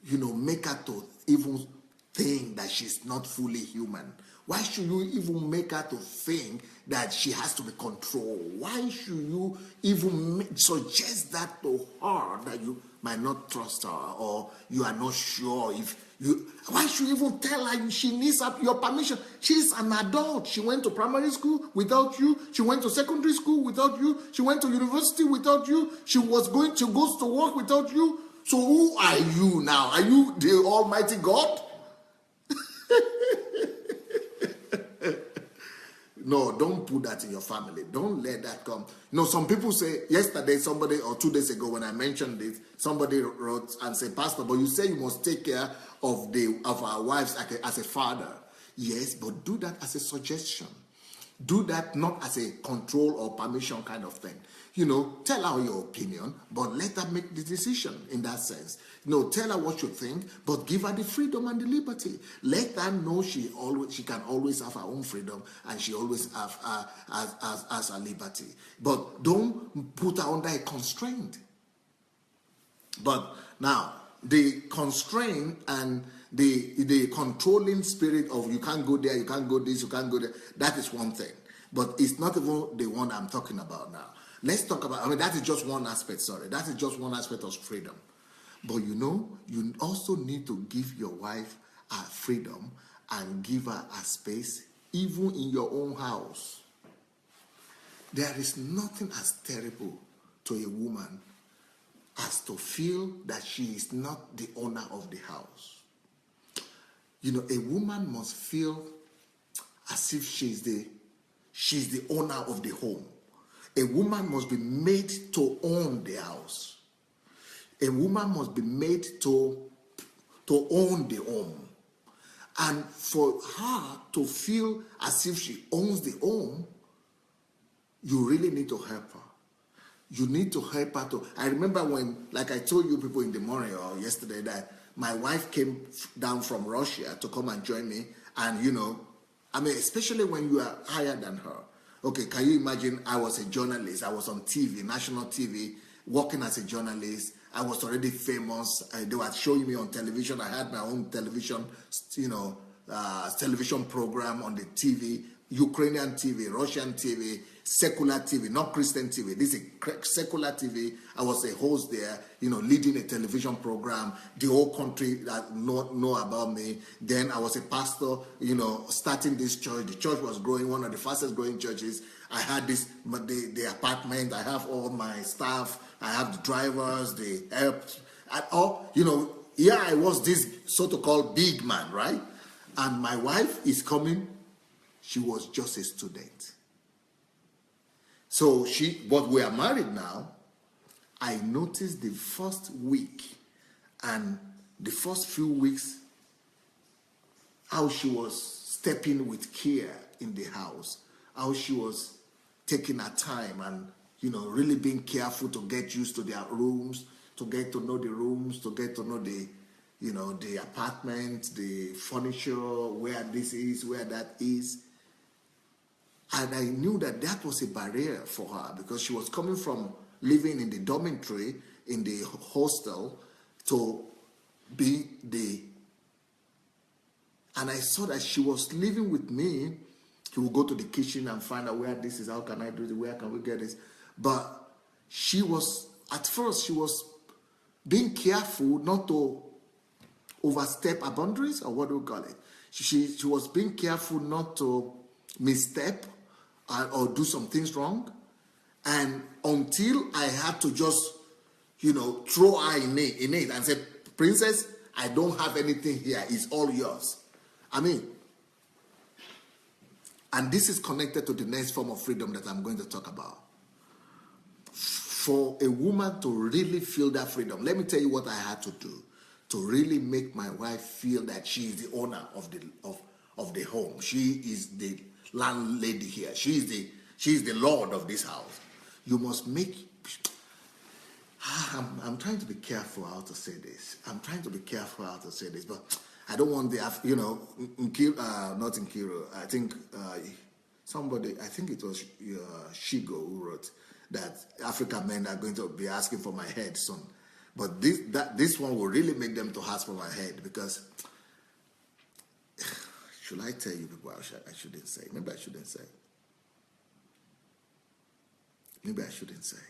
even make her to even think that she's not fully human Why should you even make her to think that she has to be controlled? Why should you even suggest that to her, that you might not trust her, or you are not sure if you... Why should you even tell her she needs your permission? She's an adult. She went to primary school without you. She went to secondary school without you. She went to university without you. She goes to work without you. So who are you now? Are you the Almighty God? No, don't put that in your family. Don't let that come. Some people say, yesterday, somebody, or 2 days ago when I mentioned this, somebody wrote and said, Pastor, but you say you must take care of our wives as a father. Yes, but do that as a suggestion. Do that not as a control or permission kind of thing. Tell her your opinion, but let her make the decision in that sense. Tell her what you think, but give her the freedom and the liberty. Let her know she can always have her own freedom, and she always has her liberty. But don't put her under a constraint. But now, the constraint and the controlling spirit of you can't go there, you can't go this, you can't go there, that is one thing. But it's not even the one I'm talking about now. Let's talk about, that is just one aspect, that is just one aspect of freedom. But you also need to give your wife her freedom and give her a space, even in your own house. There is nothing as terrible to a woman as to feel that she is not the owner of the house. A woman must feel as if she's the owner of the home. A woman must be made to own the house. A woman must be made to own the home. And for her to feel as if she owns the home, you really need to help her. You need to help her to... I remember when, like I told you people in the morning or yesterday, that my wife came down from Russia to come and join me. And, especially when you are higher than her. Okay, can you imagine? I was a journalist. I was on TV, national TV, working as a journalist. I was already famous. They were showing me on television. I had my own television, television program on the TV, Ukrainian TV, Russian TV, secular TV, not Christian TV. This is secular TV. I was a host there, leading a television program. The whole country that know about me. Then I was a pastor, starting this church. The church was growing, one of the fastest growing churches. I had the apartment. I have all my staff. I have the drivers, the help, and all. Here I was, this so-called big man, right? And my wife is coming. She was just a student. So but we are married now. I noticed the first week and the first few weeks how she was stepping with care in the house, how she was taking her time and, really being careful to get used to their rooms, to get to know the rooms, to get to know the apartment, the furniture, where this is, where that is. And I knew that was a barrier for her because she was coming from living in the dormitory, in the hostel, to be and I saw that she was living with me. She would go to the kitchen and find out where this is, how can I do it, where can we get this? But at first she was being careful not to overstep her boundaries, or what do we call it? She was being careful not to misstep or do some things wrong. And until I had to just, throw her in it and say, Princess, I don't have anything here. It's all yours. And this is connected to the next form of freedom that I'm going to talk about. For a woman to really feel that freedom, let me tell you what I had to do to really make my wife feel that she is the owner of the home. She is the landlady here. She is the lord of this house. You must make... I'm trying to be careful how to say this. But I don't want not in Kiro. I think I think it was Shigo who wrote that African men are going to be asking for my head soon. But this one will really make them to ask for my head, because Should I tell you people? I shouldn't say. Maybe I shouldn't say. Maybe I shouldn't say.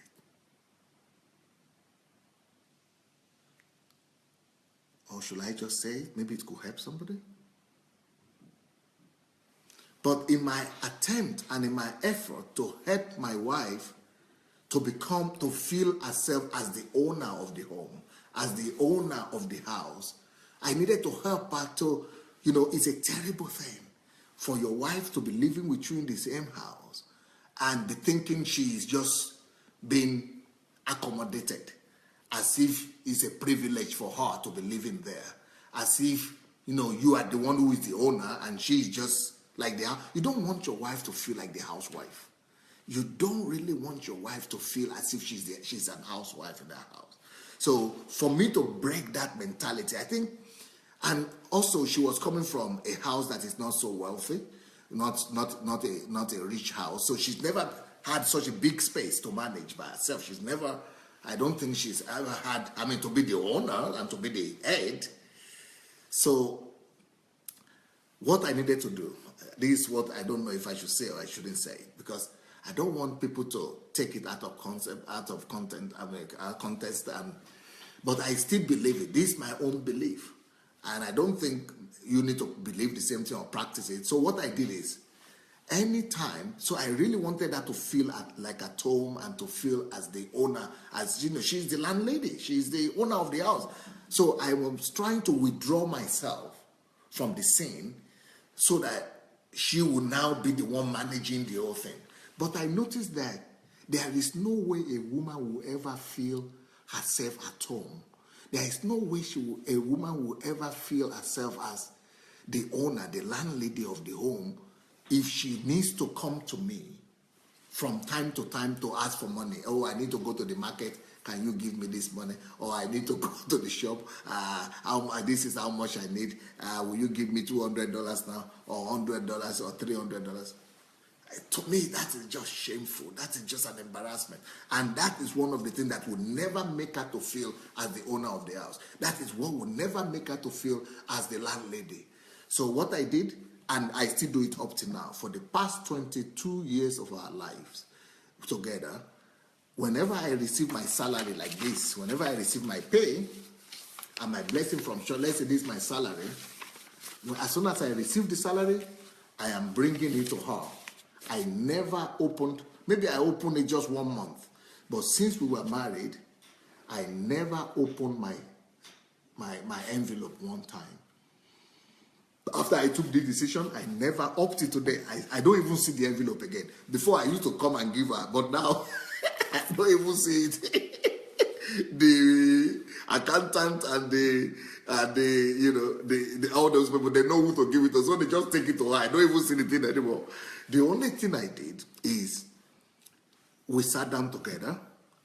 Or should I just say it? Maybe it could help somebody. But in my attempt and in my effort to help my wife to feel herself as the owner of the home, as the owner of the house, I needed to help her to, it's a terrible thing for your wife to be living with you in the same house and be thinking she is just being accommodated, as if it's a privilege for her to be living there, as if, you are the one who is the owner and she's just like the house. You don't want your wife to feel like the housewife. You don't really want your wife to feel as if she's an housewife in that house. So for me to break that mentality, I think, and also she was coming from a house that is not so wealthy, not a rich house. So she's never had such a big space to manage by herself. I don't think she's ever had, to be the owner and to be the head. So what I needed to do, this is what I don't know if I should say or I shouldn't say, because I don't want people to take it out of context, but I still believe it. This is my own belief. And I don't think you need to believe the same thing or practice it. So what I did is, anytime, so I really wanted her to feel like at home and to feel as the owner, as she's the landlady, she's the owner of the house. So I was trying to withdraw myself from the scene so that she would now be the one managing the whole thing. But I noticed that there is no way a woman will ever feel herself at home. There is no way a woman will ever feel herself as the owner, the landlady of the home, if she needs to come to me from time to time to ask for money. Oh, I need to go to the market. Can you give me this money? Or I need to go to the shop. This is how much I need. Will you give me $200 now? Or $100 or $300? To me, that is just shameful. That is just an embarrassment. And that is one of the things that will never make her to feel as the owner of the house. That is what will never make her to feel as the landlady. So what I did, and I still do it up to now, for the past 22 years of our lives together, whenever I receive my salary like this, whenever I receive my pay and my blessing from church, let's say this is my salary, as soon as I receive the salary, I am bringing it to her. I never opened, maybe I opened it just 1 month, but since we were married, I never opened my envelope one time. After I took the decision, I never, up to today, I don't even see the envelope again. Before I used to come and give her, but now I don't even see it. The accountant and the all those people, they know who to give it to, so they just take it to her. I don't even see the thing anymore. The only thing I did is we sat down together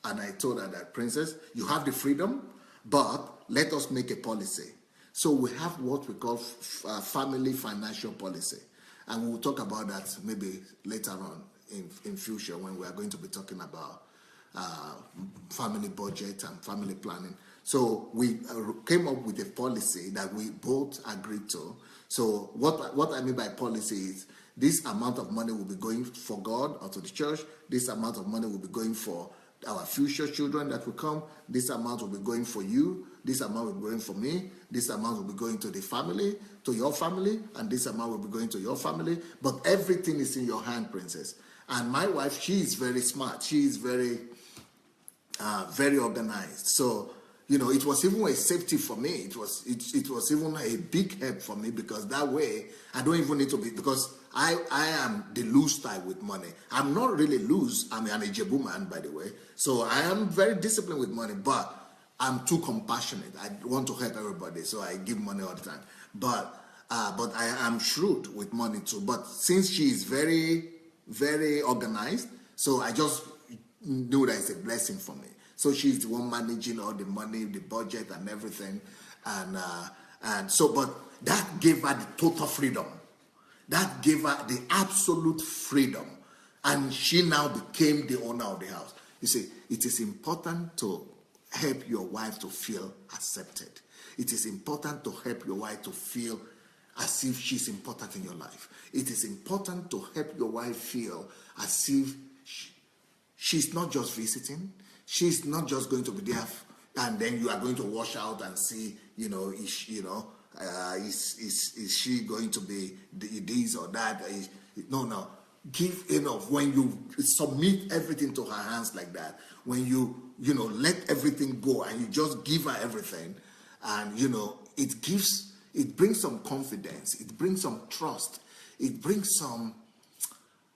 and I told her that, Princess, you have the freedom, but let us make a policy. So we have what we call family financial policy. And we will talk about that maybe later on in future when we are going to be talking about family budget and family planning. So we came up with a policy that we both agreed to. So what I mean by policy is this amount of money will be going for God or to the church. This amount of money will be going for our future children that will come. This amount will be going for you. This amount will be going for me. This amount will be going to the family, to your family, and this amount will be going to your family. But everything is in your hand, Princess. And my wife, she is very smart. She is very, very organized. So, it was even a safety for me. It was even a big help for me, because that way I don't even need to be, because I am the loose type with money. I'm not really loose. I'm an Ijebu man, by the way. So I am very disciplined with money, but I'm too compassionate. I want to help everybody, so I give money all the time. But I am shrewd with money too. But since she is very, very organized, so I just knew that it's a blessing for me. So she's the one managing all the money, the budget, and everything, and so. But that gave her the total freedom. That gave her the absolute freedom, and she now became the owner of the house. You see, it is important to help your wife to feel accepted. It is important to help your wife to feel as if she's important in your life. It is important to help your wife feel as if she's not just visiting. She's not just going to be there, and then you are going to wash out and see, is she going to be this or that? No. Give enough. When you submit everything to her hands like that, when you let everything go and you just give her everything, and it brings some confidence, it brings some trust, it brings some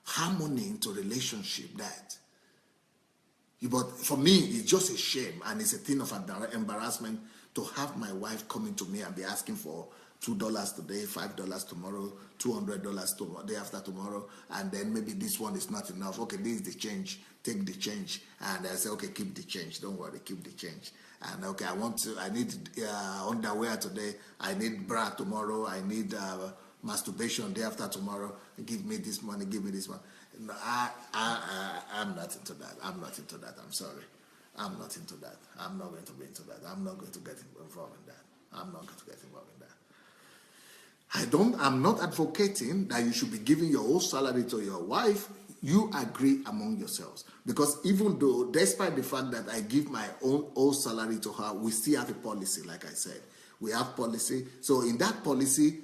harmony into relationship. But for me, it's just a shame, and it's a thing of embarrassment to have my wife coming to me and be asking for $2 today, $5 tomorrow, $200 tomorrow, day after tomorrow, and then maybe this one is not enough. Okay, this is the change. Take the change. And I say, okay, keep the change. Don't worry, keep the change. And okay, I need underwear today. I need bra tomorrow. I need masturbation day after tomorrow. Give me this money. Give me this one. No, I'm not into that. I'm not into that. I'm sorry. I'm not into that. I'm not going to be into that. I'm not going to get involved in that. I'm not going to get involved in that. I'm not advocating that you should be giving your whole salary to your wife. You agree among yourselves. Because even though, despite the fact that I give my own whole salary to her, we still have a policy, like I said. We have policy. So in that policy,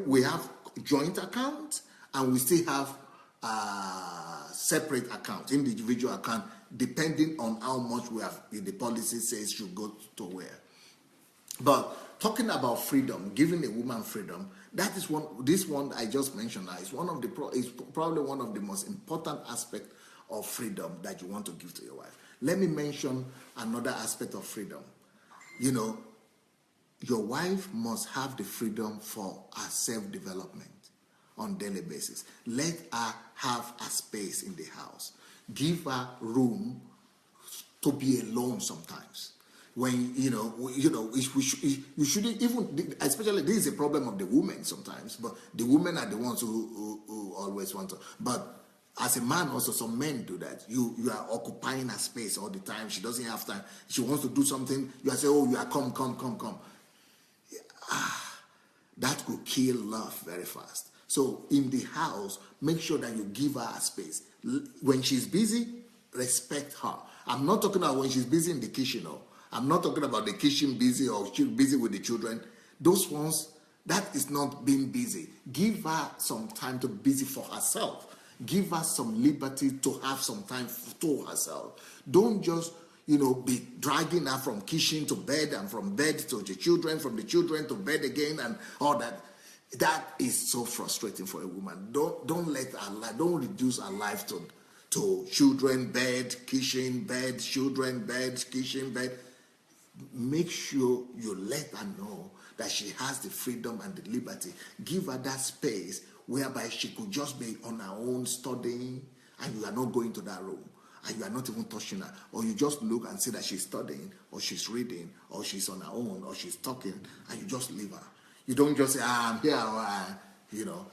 we have joint accounts, and we still have separate accounts, individual account, depending on how much we have. The policy says should go to where. But talking about freedom, giving a woman freedom, that is this one I just mentioned now is probably one of the most important aspects of freedom that you want to give to your wife. Let me mention another aspect of freedom. Your wife must have the freedom for her self-development on a daily basis. Let her have a space in the house. Give her room to be alone sometimes. When you shouldn't even, especially this is a problem of the women sometimes, but the women are the ones who always want to. But as a man, also some men do that. You are occupying her space all the time. She doesn't have time. She wants to do something. You are saying, oh, you are come. That could kill love very fast. So in the house, make sure that you give her a space. When she's busy, respect her. I'm not talking about when she's busy in the kitchen. No. I'm not talking about the kitchen busy or she's busy with the children. Those ones, that is not being busy. Give her some time to be busy for herself. Give her some liberty to have some time to herself. Don't just, be dragging her from kitchen to bed and from bed to the children, from the children to bed again and all that. That is so frustrating for a woman. Don't let her life, don't reduce her life to children, bed, kitchen, bed, children, bed, kitchen, bed. Make sure you let her know that she has the freedom and the liberty. Give her that space whereby she could just be on her own studying, and you are not going to that room, and you are not even touching her, or you just look and see that she's studying, or she's reading, or she's on her own, or she's talking, and you just leave her. You don't just say, I'm here,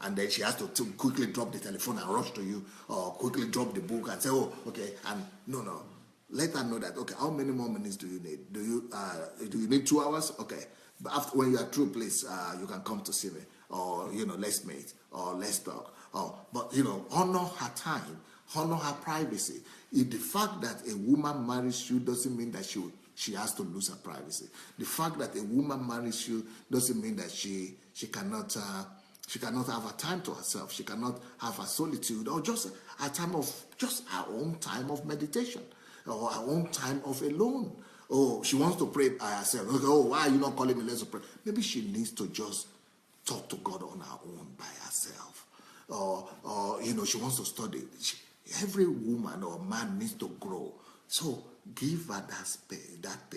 and then she has to quickly drop the telephone and rush to you, or quickly drop the book and say, oh, okay, and no. Let her know that, okay, how many more minutes do you need? Do you need 2 hours? Okay. But when you are through, please, you can come to see me. Or, let's meet. Or let's talk. But, honor her time. Honor her privacy. If the fact that a woman marries you doesn't mean that she has to lose her privacy. The fact that a woman marries you doesn't mean that she cannot have a time to herself. She cannot have a solitude, or just her own time of meditation, or her own time of alone. Oh, she wants to pray by herself. Okay, oh, why are you not calling me? Let's pray. Maybe she needs to just talk to God on her own by herself. Or she wants to study. Every woman or man needs to grow. So give her that space, that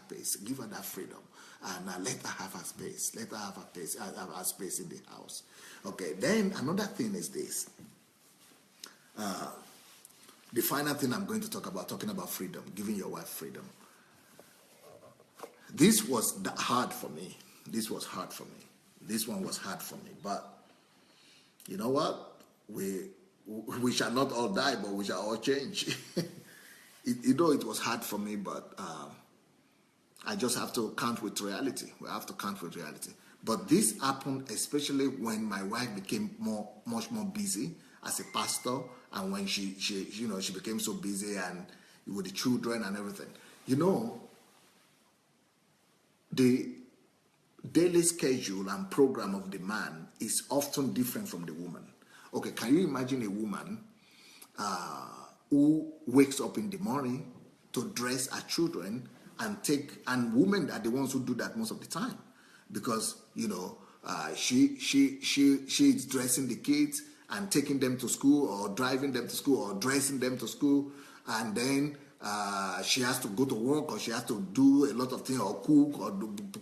pace. Give her that freedom. And let her have her space. Let her have her space in the house. Okay, then another thing is this. The final thing I'm going to talk about, talking about freedom, giving your wife freedom. This was hard for me. This was hard for me. This one was hard for me. But you know what? We shall not all die, but we shall all change. It was hard for me, but I just have to count with reality. We have to count with reality. But this happened especially when my wife became much more busy as a pastor, and when she became so busy and with the children and everything. The daily schedule and program of the man is often different from the woman. Okay, can you imagine a woman who wakes up in the morning to dress her children and women are the ones who do that most of the time, because she's dressing the kids and taking them to school, or driving them to school, or dressing them to school, and then she has to go to work, or she has to do a lot of things, or cook, or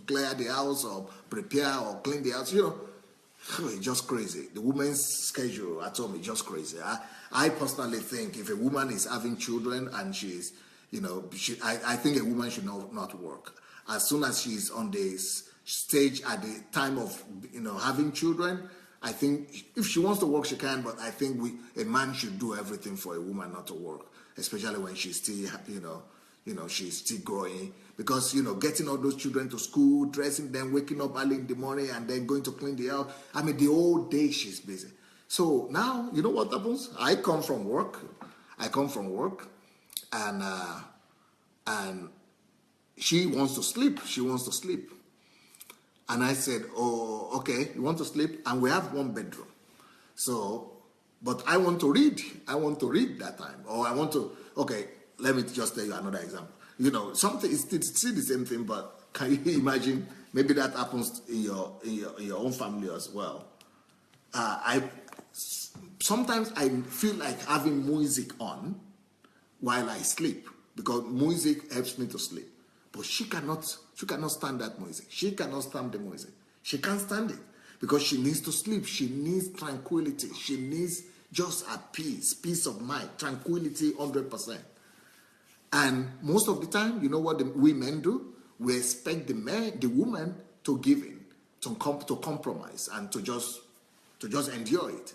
clear the house, or prepare, or clean the house. It's just crazy. The woman's schedule at home is just crazy. I personally think if a woman is having children and she's, I think a woman should not work. As soon as she's on the stage at the time of, having children, I think if she wants to work, she can, but I think a man should do everything for a woman not to work, especially when she's still, she's still growing. Because, getting all those children to school, dressing them, waking up early in the morning, and then going to clean the house. I mean, the whole day she's busy. So now, you know what happens? I come from work, and she wants to sleep. And I said, oh, okay, you want to sleep? And we have one bedroom. So, but I want to read. That time. Or okay, let me just tell you another example. Something is still the same thing, but can you imagine? Maybe that happens in your own family as well. Sometimes I feel like having music on while I sleep, because music helps me to sleep. But she cannot stand that music. She cannot stand the music. She can't stand it because she needs to sleep. She needs tranquility. She needs just a peace of mind, tranquility, 100%. And most of the time, you know what we men do? We expect the woman to give in, to compromise, and to just endure it.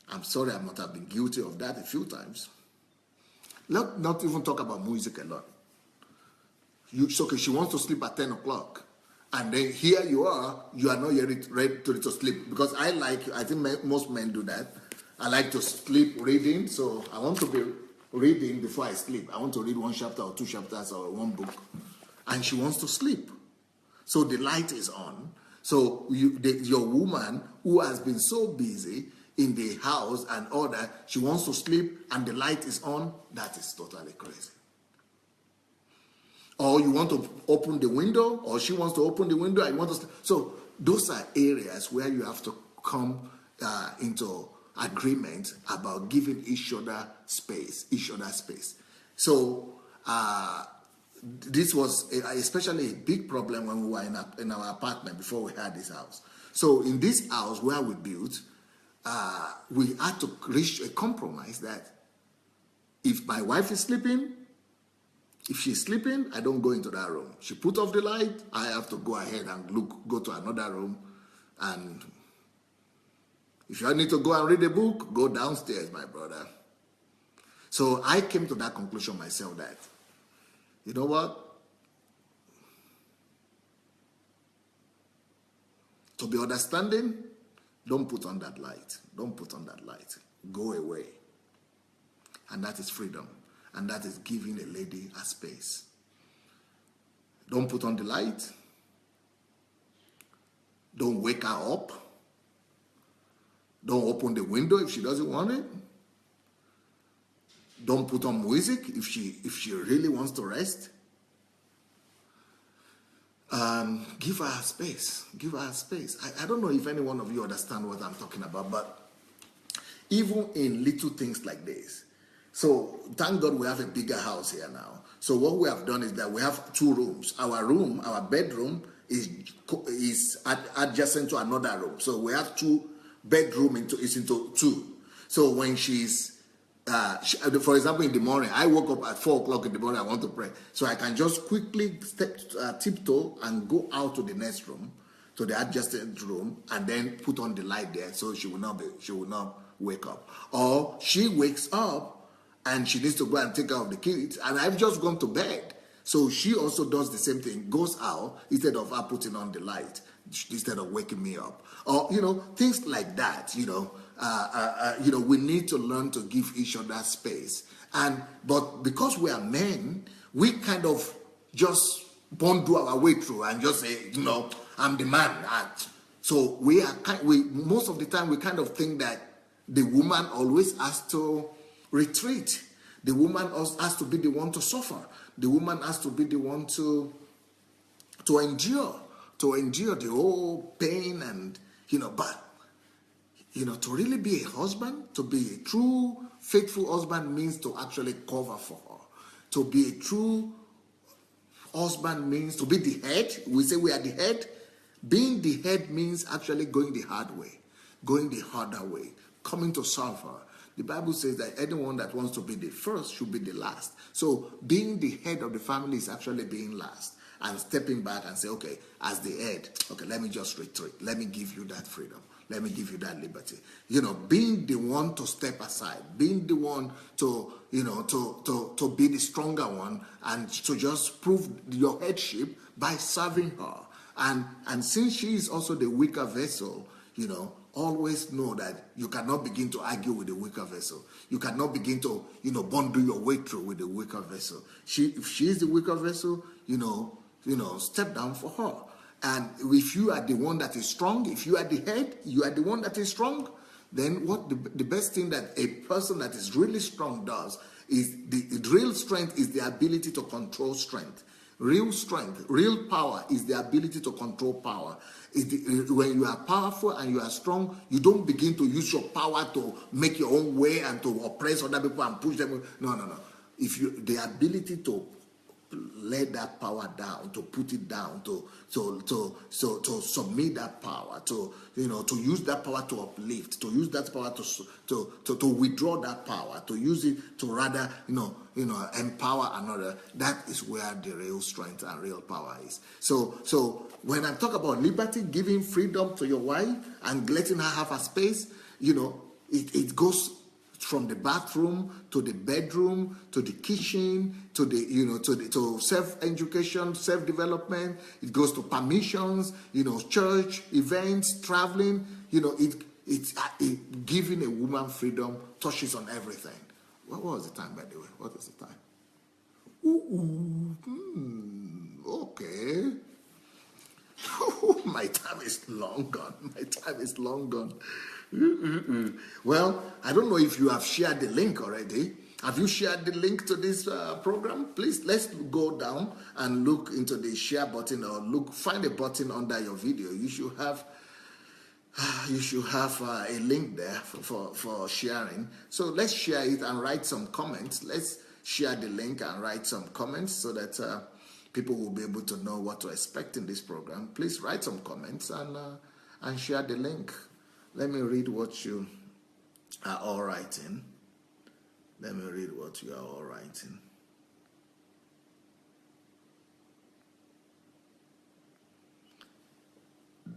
I'm sorry, I might have been guilty of that a few times. Not even talk about music a lot. Okay, she wants to sleep at 10 o'clock. And then here you are not yet ready to sleep. Because I think most men do that. I like to sleep reading, so I want to be reading before I sleep. I want to read one chapter or two chapters or one book. And she wants to sleep. So the light is on. So your woman who has been so busy in the house and all that, she wants to sleep and the light is on. That is totally crazy. Or you want to open the window, or she wants to open the window and you want to sleep. So those are areas where you have to come into agreement about giving each other space. So this was especially a big problem when we were in our apartment before we had this house. So in this house where we built, we had to reach a compromise that if my wife is sleeping, if she's sleeping, I don't go into that room. She put off the light, I have to go ahead and go to another room. And if I need to go and read a book, go downstairs, my brother. So I came to that conclusion myself that, you know what? To be understanding, don't put on that light. Go away. And that is freedom. And that is giving a lady a space. Don't put on the light. Don't wake her up. Don't open the window if she doesn't want it. Don't put on music if she really wants to rest. Give her space. I don't know if any one of you understand what I'm talking about, but even in little things like this. So thank God we have a bigger house here now. So what we have done is that we have two rooms. Our bedroom is adjacent to another room. So we have two bedroom into two. So when she's for example, in the morning, I woke up at 4 o'clock in the morning, I want to pray. So I can just quickly tiptoe and go out to the next room, to the adjacent room, and then put on the light there so she will not wake up. Or she wakes up and she needs to go and take care of the kids, and I've just gone to bed. So she also does the same thing, goes out instead of her putting on the light, instead of waking me up. Or, things like that, we need to learn to give each other space. But because we are men, we kind of just bundle our way through and just say, I'm the man. So most of the time we kind of think that the woman always has to retreat. The woman has to be the one to suffer. The woman has to be the one to endure the whole pain and, but, to really be a husband, to be a true faithful husband means to actually cover for her. To be a true husband means to be the head. We say we are the head. Being the head means actually going the hard way, going the harder way, coming to serve her. The Bible says that anyone that wants to be the first should be the last. So being the head of the family is actually being last and stepping back and say, okay, as the head, okay, let me just retreat. Let me give you that freedom. Let me give you that liberty. Being the one to step aside, being the one to be the stronger one and to just prove your headship by serving her. And since she is also the weaker vessel, always know that you cannot begin to argue with the weaker vessel. You cannot begin to, bundle your way through with the weaker vessel. If she is the weaker vessel, step down for her. And if you are the one that is strong, if you are the head, you are the one that is strong, then what the best thing that a person that is really strong does is the real strength is the ability to control strength. Real strength, real power is the ability to control power. When you are powerful and you are strong, you don't begin to use your power to make your own way and to oppress other people and push them. No. The ability to let that power down, to put it down, to submit that power, to use that power to uplift, to use that power to withdraw that power, to use it to rather empower another. That is where the real strength and real power is. So when I talk about liberty, giving freedom to your wife and letting her have a space, it goes from the bathroom to the bedroom to the kitchen to to self-education, self-development. It goes to permissions, church events, traveling. It's giving a woman freedom touches on everything. What was the time, by the way? What is the time? Okay. My time is long gone. Well, I don't know if you have shared the link already. Have you shared the link to this program? Please, let's go down and look into the share button or find a button under your video. You should have a link there for sharing. So let's share it and write some comments. Let's share the link and write some comments so that people will be able to know what to expect in this program. Please write some comments and share the link. Let me read what you are all writing.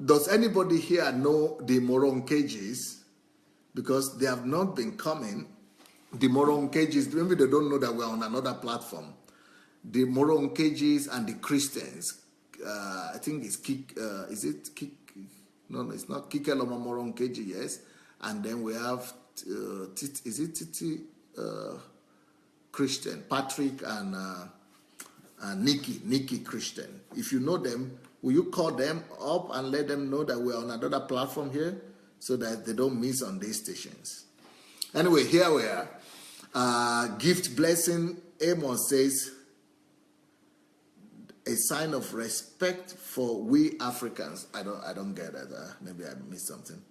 Does anybody here know the Moron cages? Because they have not been coming. The Moron cages, maybe they don't know that we're on another platform. The Moron cages and the Christians. I think it's No, it's not Kikeloma Moron KG, yes. And then we have, Titi Christian, Patrick and Nikki Christian. If you know them, will you call them up and let them know that we're on another platform here so that they don't miss on these stations? Anyway, here we are. Gift blessing. Amos says, a sign of respect for we Africans. I don't get it. Maybe I missed something.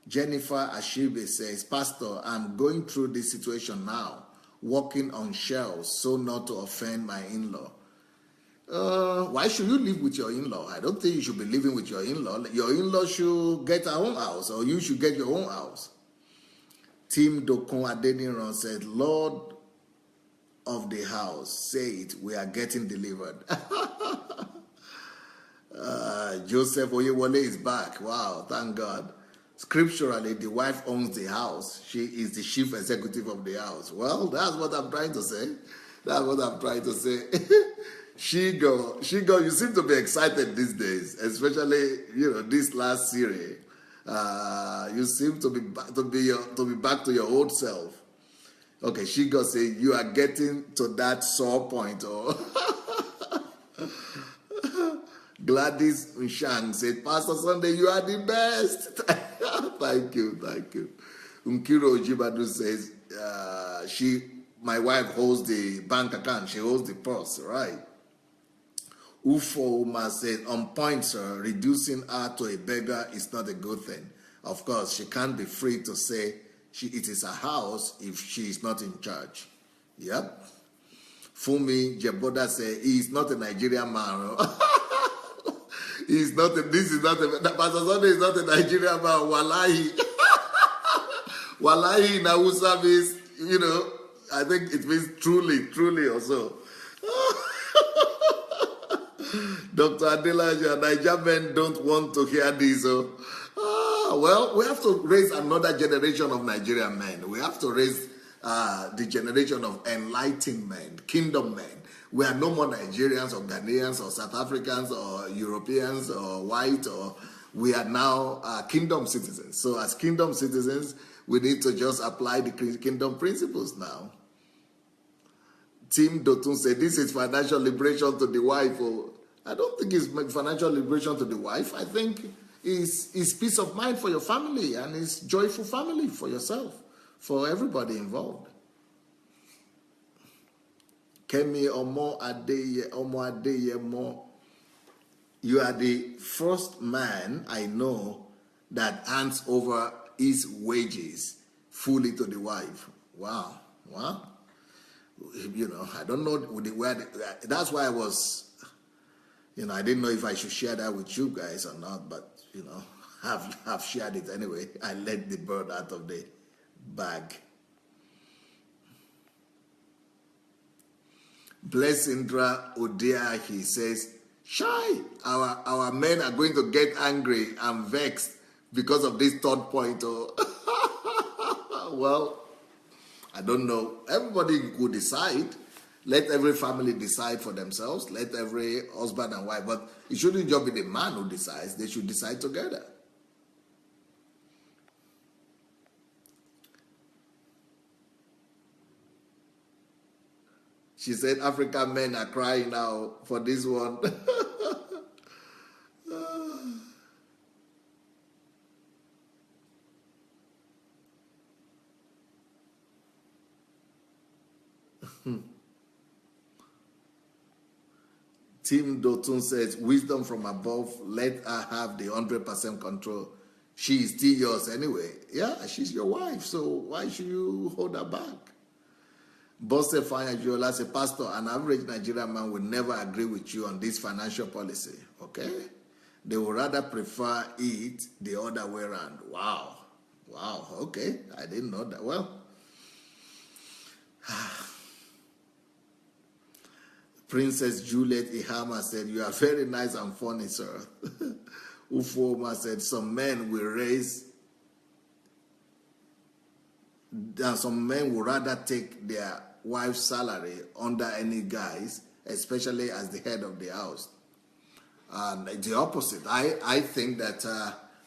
Jennifer Ashibe says, Pastor, I'm going through this situation now, walking on shelves so not to offend my in-law. Why should you live with your in-law? I don't think you should be living with your in-law. Your in-law should get her own house, or you should get your own house. Tim Dokon Adeniran said, Lord of the house, say it, we are getting delivered. Joseph Oyewole is back. Wow, thank God. scripturally, the wife owns the house. She is the chief executive of the house. Well, that's what I'm trying to say. That's what I'm trying to say. She go. You seem to be excited these days, especially this last series. You seem to be back to your old self. Okay, she go say you are getting to that sore point. Or Gladys Nshang said, Pastor Sunday, you are the best. Thank you. Unkiro Ojibadu says my wife holds the bank account. She holds the purse, right? Ufo Uma said, on point, sir, reducing her to a beggar is not a good thing. Of course, she can't be free to say it is a house if she is not in charge. Yep. Fumi Jeboda said, he is not a Nigerian man. Pastor Sunday is not a Nigerian man. Wallahi. Wallahi in Hausa means, I think it means truly or so. Dr. Adelaja, Nigerian men don't want to hear this. Well, we have to raise another generation of Nigerian men. We have to raise the generation of enlightened men, kingdom men. We are no more Nigerians or Ghanaians or South Africans or Europeans or white. We are now kingdom citizens. So as kingdom citizens, we need to just apply the kingdom principles now. Tim Dotun said, this is financial liberation to the wife. I don't think it's financial liberation to the wife. I think it's peace of mind for your family and it's joyful family for yourself, for everybody involved. Kemi Omo Adeye Mo, you are the first man I know that hands over his wages fully to the wife. Wow. I don't know where that's why I was, I didn't know if I should share that with you guys or not, but, I've shared it anyway. I let the bird out of the bag. Blessindra Odia, he says, Shy, our men are going to get angry and vexed because of this third point. Well, I don't know. Everybody could decide. Let every family decide for themselves. Let every husband and wife. But it shouldn't just be the man who decides. They should decide together. She said, African men are crying now for this one. Tim Dotun says, wisdom from above, let her have the 100% control. She is still yours anyway. Yeah, she's your wife, so why should you hold her back? Bosse Fanyajola says, Pastor, an average Nigerian man will never agree with you on this financial policy, okay? They would rather prefer it the other way around. Wow, okay, I didn't know that. Well, Princess Juliet Ihama said, you are very nice and funny, sir. Ufoma said, some men will rather take their wife's salary under any guise, especially as the head of the house. And the opposite. I think that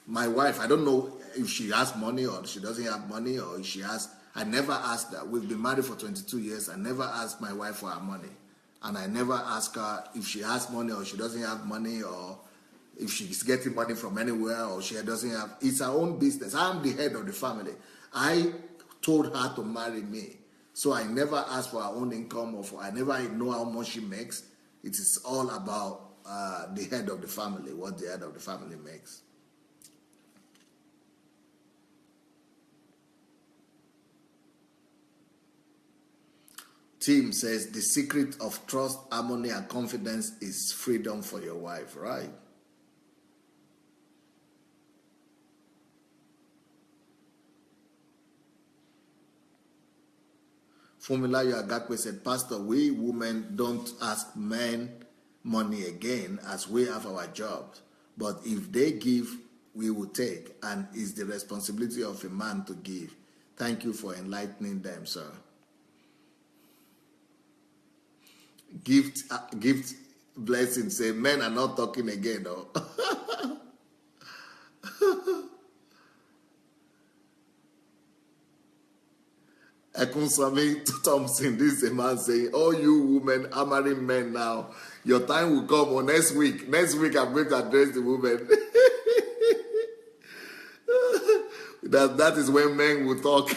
my wife, I don't know if she has money or she doesn't have money, or if she has. I never asked her. We've been married for 22 years. I never asked my wife for her money. And I never ask her if she has money or she doesn't have money, or if she's getting money from anywhere or she doesn't have. It's her own business. I'm the head of the family. I told her to marry me. So I never ask for her own income I never know how much she makes. It is all about the head of the family, what the head of the family makes. Tim says, the secret of trust, harmony, and confidence is freedom for your wife, right? Fumilayo Agakwe said, Pastor, we women don't ask men money again as we have our jobs. But if they give, we will take, and it's the responsibility of a man to give. Thank you for enlightening them, sir. Gift blessing. Say, men are not talking again. Oh. Ekunsami Thompson, this is a man saying, oh, you women are marrying men now. Your time will come on next week. Next week I'm going to address the women. that is when men will talk.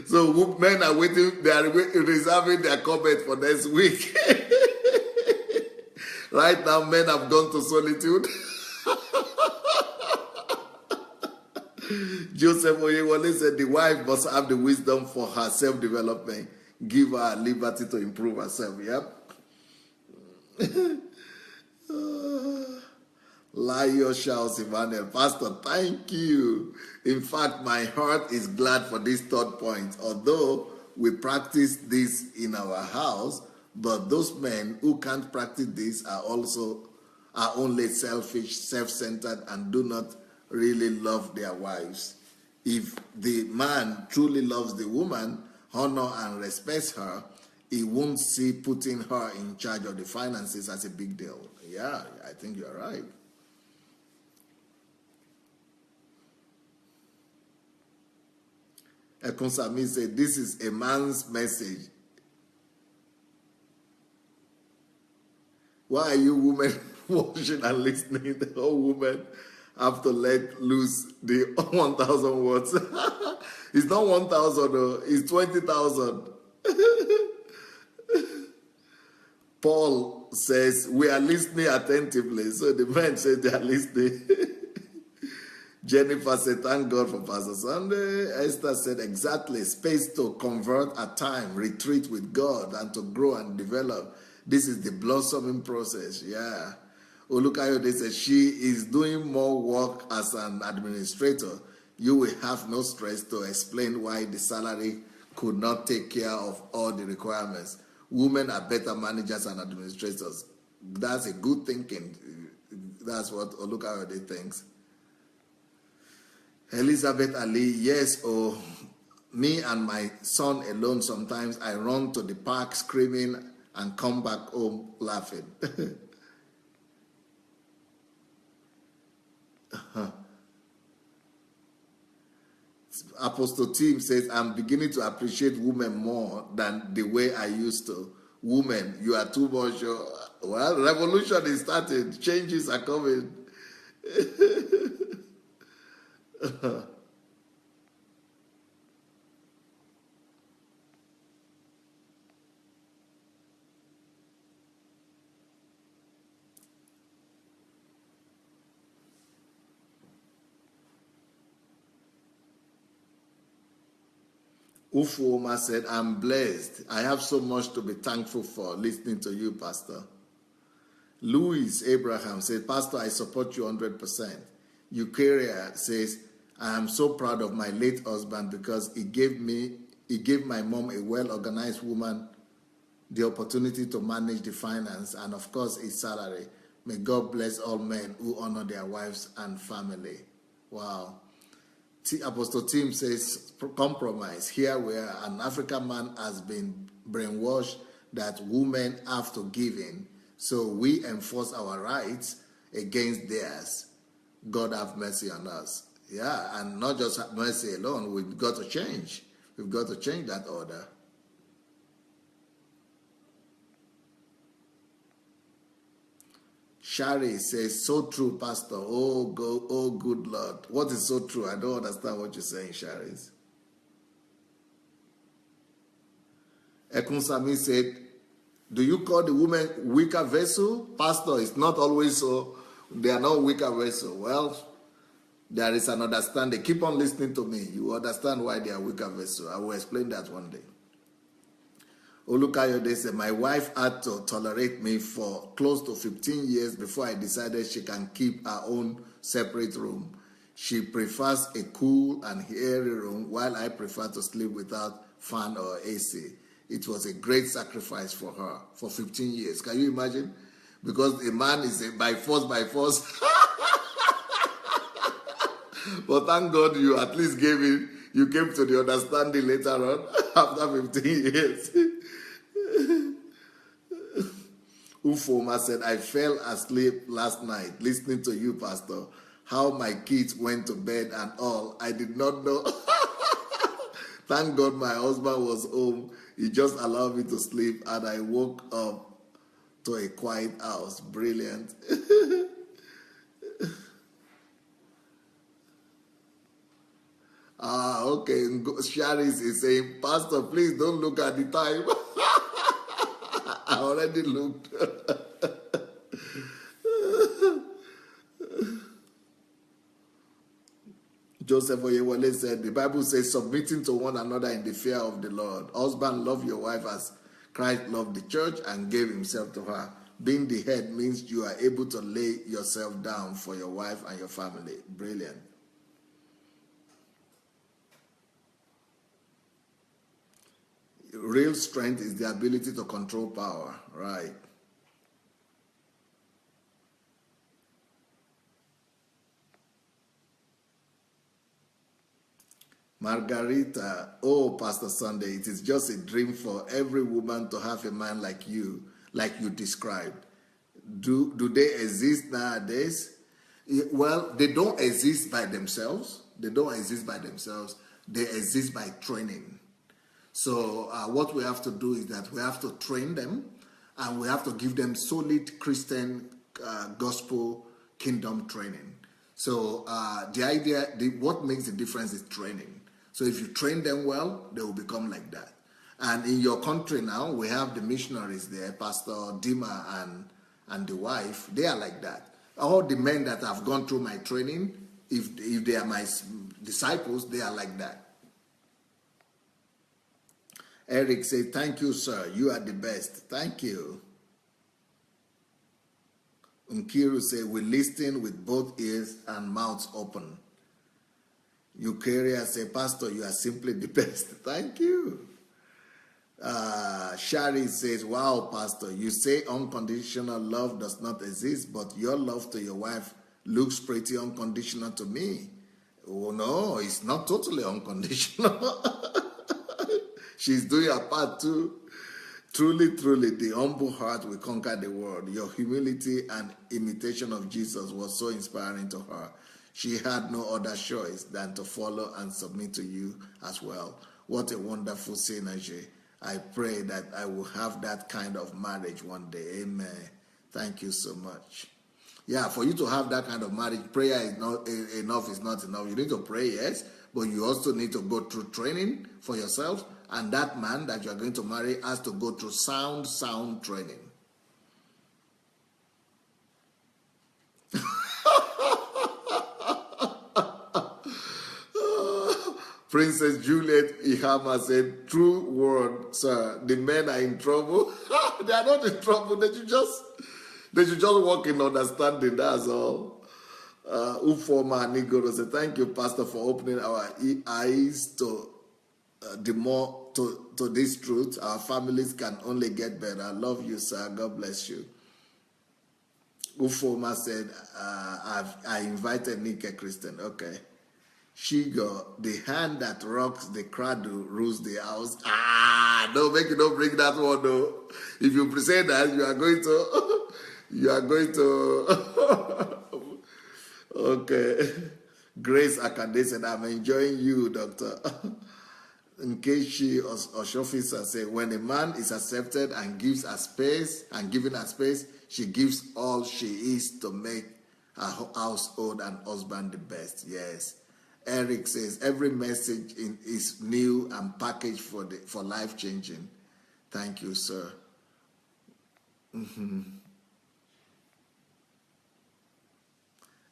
So men are waiting, they are reserving their comment for next week. Right now, men have gone to solitude. Joseph Oyewole said the wife must have the wisdom for her self-development. Give her liberty to improve herself. Yep. Layo shouts Emmanuel. Pastor, thank you. In fact, my heart is glad for this third point. Although we practice this in our house, but those men who can't practice this are only selfish, self-centered, and do not really love their wives. If the man truly loves the woman, honor and respects her, he won't see putting her in charge of the finances as a big deal. Yeah, I think you're right. Ekonsami said, this is a man's message. Why are you women watching and listening? The whole woman have to let loose the 1,000 words. It's not 1,000, it's 20,000. Paul says, we are listening attentively. So the men said they are listening. Jennifer said, thank God for Pastor Sunday. Esther said, exactly. Space to convert at time, retreat with God, and to grow and develop. This is the blossoming process. Yeah. Olukayode says, she is doing more work as an administrator. You will have no stress to explain why the salary could not take care of all the requirements. Women are better managers and administrators. That's a good thinking. That's what Olukayode thinks. Elizabeth Ali, yes, me and my son alone, sometimes I run to the park screaming and come back home laughing. Apostle Tim says, I'm beginning to appreciate women more than the way I used to. Women, you are too much. Well, revolution is starting. Changes are coming. Ufuoma said, I'm blessed. I have so much to be thankful for listening to you, Pastor. Louis Abraham said, Pastor, I support you 100%. Eukarya says, I am so proud of my late husband because he gave my mom, a well-organized woman, the opportunity to manage the finance and, of course, his salary. May God bless all men who honor their wives and family. Wow. Apostle Tim says, compromise. Here where an African man has been brainwashed that women have to give in. So we enforce our rights against theirs. God have mercy on us. Yeah, and not just mercy alone. We've got to change. We've got to change that order. Shari says, so true, Pastor. Oh, good Lord. What is so true? I don't understand what you're saying, Shari. Ekunsami said, do you call the women weaker vessel? Pastor, it's not always so. They are not weaker vessel. Well, there is an understanding. Keep on listening to me. You understand why they are weaker vessel. I will explain that one day. Olukayode said, my wife had to tolerate me for close to 15 years before I decided she can keep her own separate room. She prefers a cool and airy room while I prefer to sleep without fan or AC. It was a great sacrifice for her for 15 years. Can you imagine? because a man is by force, by force. But thank God you at least you came to the understanding later on after 15 years. Ufoma said, I fell asleep last night listening to you, Pastor. How my kids went to bed and all. I did not know. Thank God my husband was home. He just allowed me to sleep and I woke up to a quiet house. Brilliant. Okay. Sharis is saying, Pastor, please don't look at the time. I already looked. Joseph Oyewole said, the Bible says, submitting to one another in the fear of the Lord. Husband, love your wife as Christ loved the church and gave himself to her. Being the head means you are able to lay yourself down for your wife and your family. Brilliant. Real strength is the ability to control power, right? Margarita, oh, Pastor Sandey, it is just a dream for every woman to have a man like you described. Do they exist nowadays? Well, they don't exist by themselves. They don't exist by themselves. They exist by training. So what we have to do is that we have to train them and we have to give them solid Christian gospel kingdom training. So the idea, what makes the difference is training. So if you train them well, they will become like that. And in your country now, we have the missionaries there, Pastor Dima and the wife, they are like that. All the men that have gone through my training, if they are my disciples, they are like that. Eric said, thank you, sir. You are the best. Thank you. Nkiru said, we listen with both ears and mouths open. Eukaria said, Pastor, you are simply the best. Thank you. Shari says, wow, Pastor, you say unconditional love does not exist, but your love to your wife looks pretty unconditional to me. Oh, no, it's not totally unconditional. She's doing her part too. Truly, truly, the humble heart will conquer the world. Your humility and imitation of Jesus was so inspiring to her. She had no other choice than to follow and submit to you as well. What a wonderful synergy. I pray that I will have that kind of marriage one day. Amen. Thank you so much. Yeah, for you to have that kind of marriage, prayer is not enough. Is not enough. You need to pray, yes, but you also need to go through training for yourself. And that man that you are going to marry has to go through sound training. Princess Juliet Ihama said, true word, sir. The men are in trouble. They are not in trouble. They should just walk in understanding. That's all. Ufoma Nigoro said, thank you, Pastor, for opening our eyes to to this truth. Our families can only get better. I love you, sir. God bless you. Ufoma said, I invited Nike Christian. Okay. Shigo, the hand that rocks the cradle rules the house. Don't bring that one though. If you present that, you are going to okay. Grace Akande said, I'm enjoying you, Doctor. In case she or Shofisa said, when a man is accepted and gives her space and given her space, she gives all she is to make her household and husband the best. Yes. Eric says, every message is new and packaged for life changing. Thank you, sir.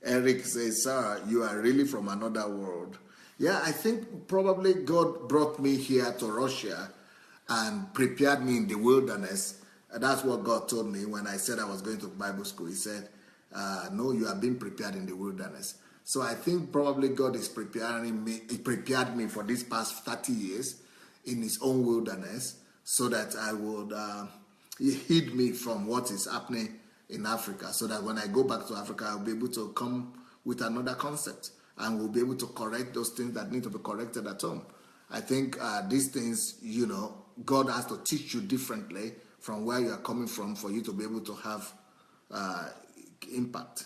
Eric says, sir, you are really from another world. Yeah, I think probably God brought me here to Russia and prepared me in the wilderness. That's what God told me when I said I was going to Bible school. He said, no, you are being prepared in the wilderness. So I think probably God is preparing me. He prepared me for these past 30 years in his own wilderness so that I would, he hid me from what is happening in Africa, so that when I go back to Africa, I'll be able to come with another concept, and we'll be able to correct those things that need to be corrected at home. I think these things, God has to teach you differently from where you are coming from for you to be able to have impact.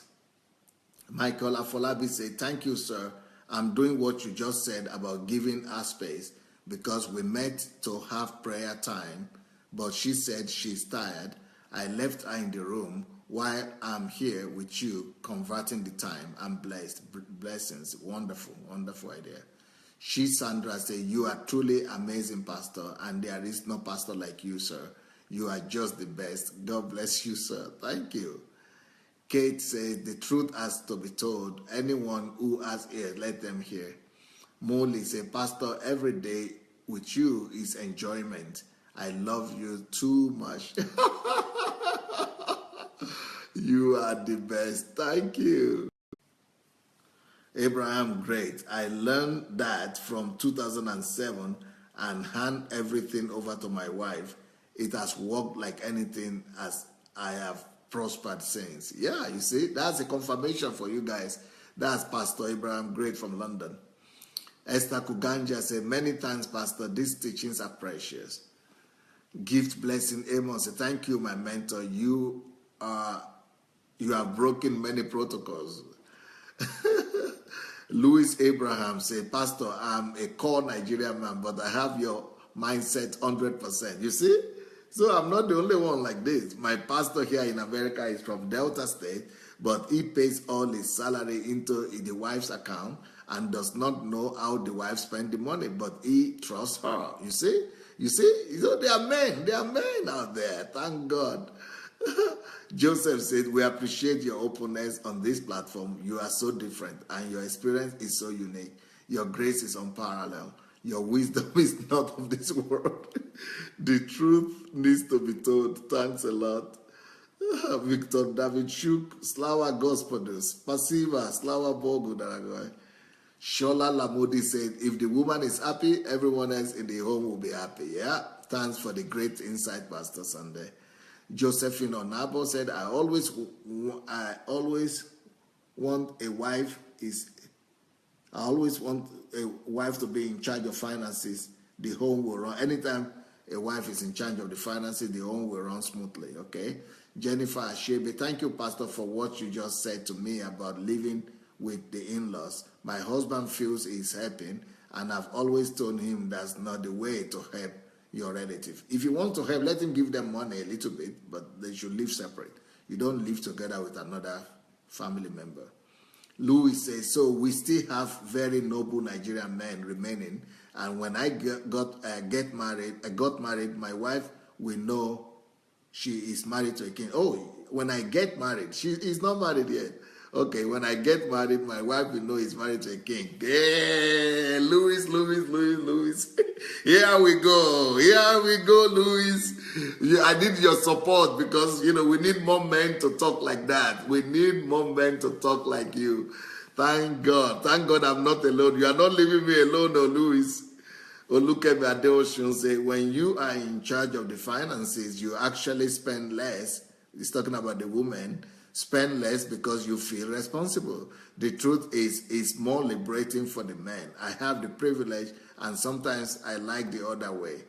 Michael Afolabi said, thank you, sir. I'm doing what you just said about giving her space, because we met to have prayer time, but she said she's tired. I left her in the room while I'm here with you, converting the time. I'm blessed. Blessings. Wonderful, wonderful idea. She, Sandra, said, you are truly amazing, Pastor, and there is no pastor like you, sir. You are just the best. God bless you, sir. Thank you. Kate says, the truth has to be told. Anyone who has ears, let them hear. Molly says, Pastor, every day with you is enjoyment. I love you too much. You are the best. Thank you. Abraham, great. I learned that from 2007 and hand everything over to my wife. It has worked like anything as I have prospered since. Yeah, you see, that's a confirmation for you guys. That's Pastor Abraham, great, from London. Esther Kuganja said, many times, Pastor, these teachings are precious. Gift blessing Amos said, thank you, my mentor. You have broken many protocols. Louis Abraham said, Pastor, I'm a core Nigerian man, but I have your mindset 100%. You see? So I'm not the only one like this. My pastor here in America is from Delta State, but he pays all his salary into the wife's account and does not know how the wife spends the money, but he trusts her. You see? There are men out there. Thank God. Joseph said, we appreciate your openness on this platform. You are so different, and your experience is so unique. Your grace is unparalleled. Your wisdom is not of this world. The truth needs to be told. Thanks a lot. Victor David Shuk, Slava Gospodus, Pasiva, Slava Bogu, Daragoi. Shola Lamodi said, if the woman is happy, everyone else in the home will be happy. Yeah, thanks for the great insight, Pastor Sandey. Josephine Onabo said, I always want a wife to be in charge of finances. The home will run. Anytime a wife is in charge of the finances, the home will run smoothly, okay? Jennifer Ashebe, thank you, Pastor, for what you just said to me about living with the in-laws. My husband feels he's helping, and I've always told him that's not the way to help your relative. If you want to help, let him give them money a little bit, but they should live separate. You don't live together with another family member. Louis says, so we still have very noble Nigerian men remaining, and when I got married, my wife will know she is married to a king. Oh, when I get married, she is not married yet. Okay, when I get married, my wife will know he's married to a king. Hey, Louis. Here we go, Louis. I need your support, because, we need more men to talk like that. We need more men to talk like you. Thank God. Thank God I'm not alone. You are not leaving me alone, oh, Louis. Olukemi Adeoshun say, when you are in charge of the finances, you actually spend less. He's talking about the woman. Spend less because you feel responsible. The truth is, it's more liberating for the men. I have the privilege, and sometimes I like the other way.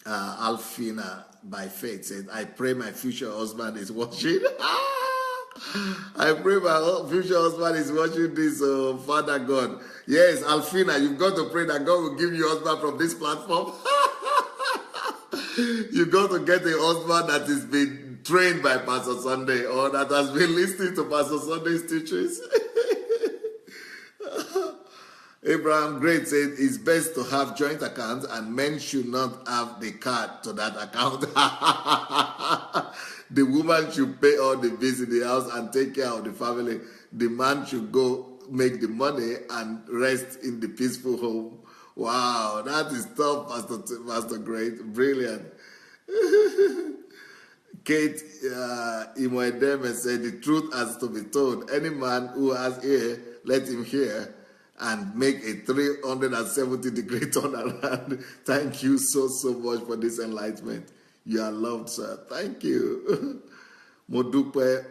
Alfina, by faith, said, I pray my future husband is watching. I pray my future husband is watching this, Father God. Yes, Alfina, you've got to pray that God will give you a husband from this platform. You've got to get a husband that is been trained by Pastor Sandey, or that has been listening to Pastor Sandey's teachings. Abraham Great said, it's best to have joint accounts, and men should not have the card to that account. The woman should pay all the bills in the house and take care of the family. The man should go make the money and rest in the peaceful home. Wow, that is tough, Pastor Great. Brilliant. Kate Imoedeme said, the truth has to be told. Any man who has ear, let him hear, and make a 370-degree turnaround. Thank you so much for this enlightenment. You are loved, sir. Thank you. Modupe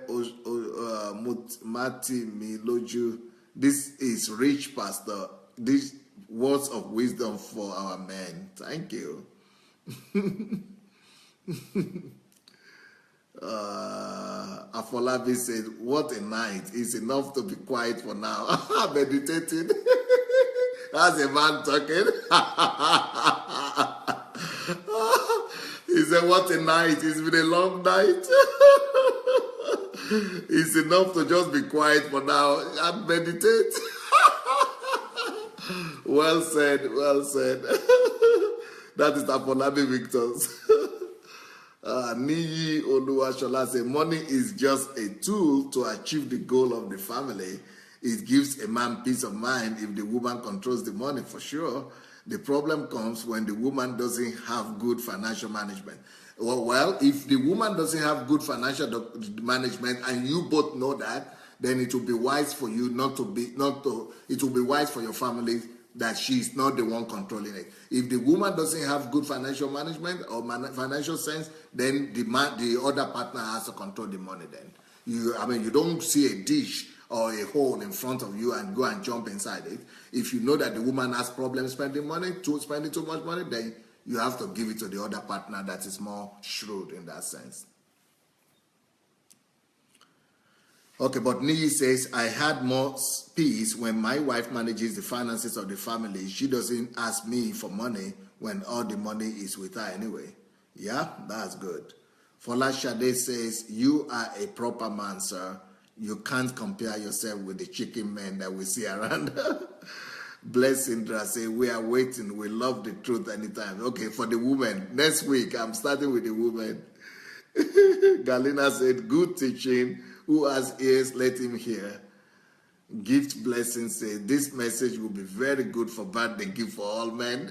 Mati Miloju. This is rich, Pastor. These words of wisdom for our men. Thank you. Afolabi said, what a night. It's enough to be quiet for now. Meditating. That's a man talking. He said, what a night. It's been a long night. It's enough to just be quiet for now and meditate. Well said, well said. That is Afolabi Victor's. Niyi Oluwashola said, money is just a tool to achieve the goal of the family. It gives a man peace of mind if the woman controls the money, for sure. The problem comes when the woman doesn't have good financial management. Well, if the woman doesn't have good financial management and you both know that, then it will be wise for you it will be wise for your family that she's not the one controlling it. If the woman doesn't have good financial management or financial sense, then the other partner has to control the money then. You don't see a dish or a hole in front of you and go and jump inside it. If you know that the woman has problems spending too much money, then you have to give it to the other partner that is more shrewd in that sense. Okay, but Niyi says, I had more peace when my wife manages the finances of the family. She doesn't ask me for money when all the money is with her anyway. Yeah, that's good. Fola Shade says, you are a proper man, sir. You can't compare yourself with the chicken men that we see around. Bless Indra say, we are waiting. We love the truth anytime. Okay, for the women. Next week, I'm starting with the women. Galina said, good teaching. Who has ears, let him hear. Gift Blessing said, this message will be very good for birthday gift for all men.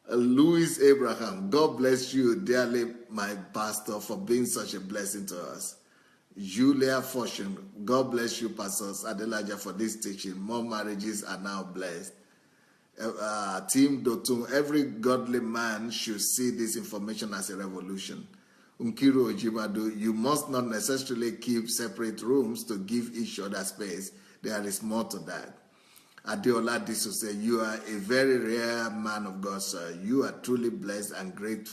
Louis Abraham, God bless you dearly, my pastor, for being such a blessing to us. Julia Fortune, God bless you, Pastors Adelaja, for this teaching. More marriages are now blessed. Team Dotun, every godly man should see this information as a revolution. Unkiru Ojimadu, you must not necessarily keep separate rooms to give each other space. There is more to that. Adeola Diso said, you are a very rare man of God, sir. You are truly blessed and great.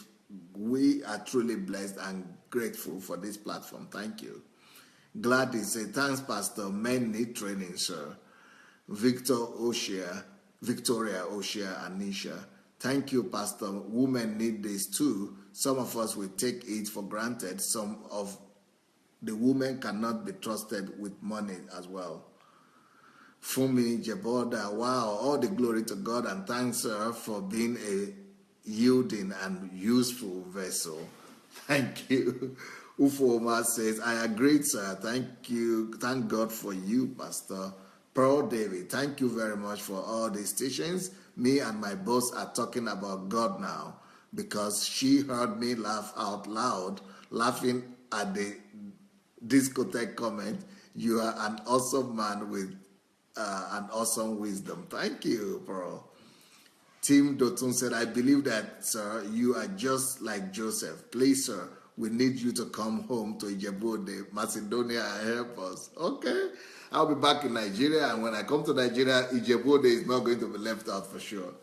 We are truly blessed and grateful for this platform. Thank you. Gladys said, thanks, Pastor. Men need training, sir. Victoria Oshia Anisha, thank you, Pastor. Women need this too. Some of us will take it for granted. Some of the women cannot be trusted with money as well. Fumi Jeboda, wow, all the glory to God, and thanks, sir, for being a yielding and useful vessel. Thank you. Ufoma says, I agree, sir. Thank you. Thank God for you, Pastor. Pearl David, thank you very much for all these teachings. Me and my boss are talking about God now because she heard me laugh out loud, laughing at the discotheque comment. You are an awesome man with an awesome wisdom. Thank you, Pearl. Tim Dotun said, I believe that, sir, you are just like Joseph. Please, sir, we need you to come home to Ijebu, Macedonia, and help us. Okay. I'll be back in Nigeria, and when I come to Nigeria, Ijebu is not going to be left out for sure.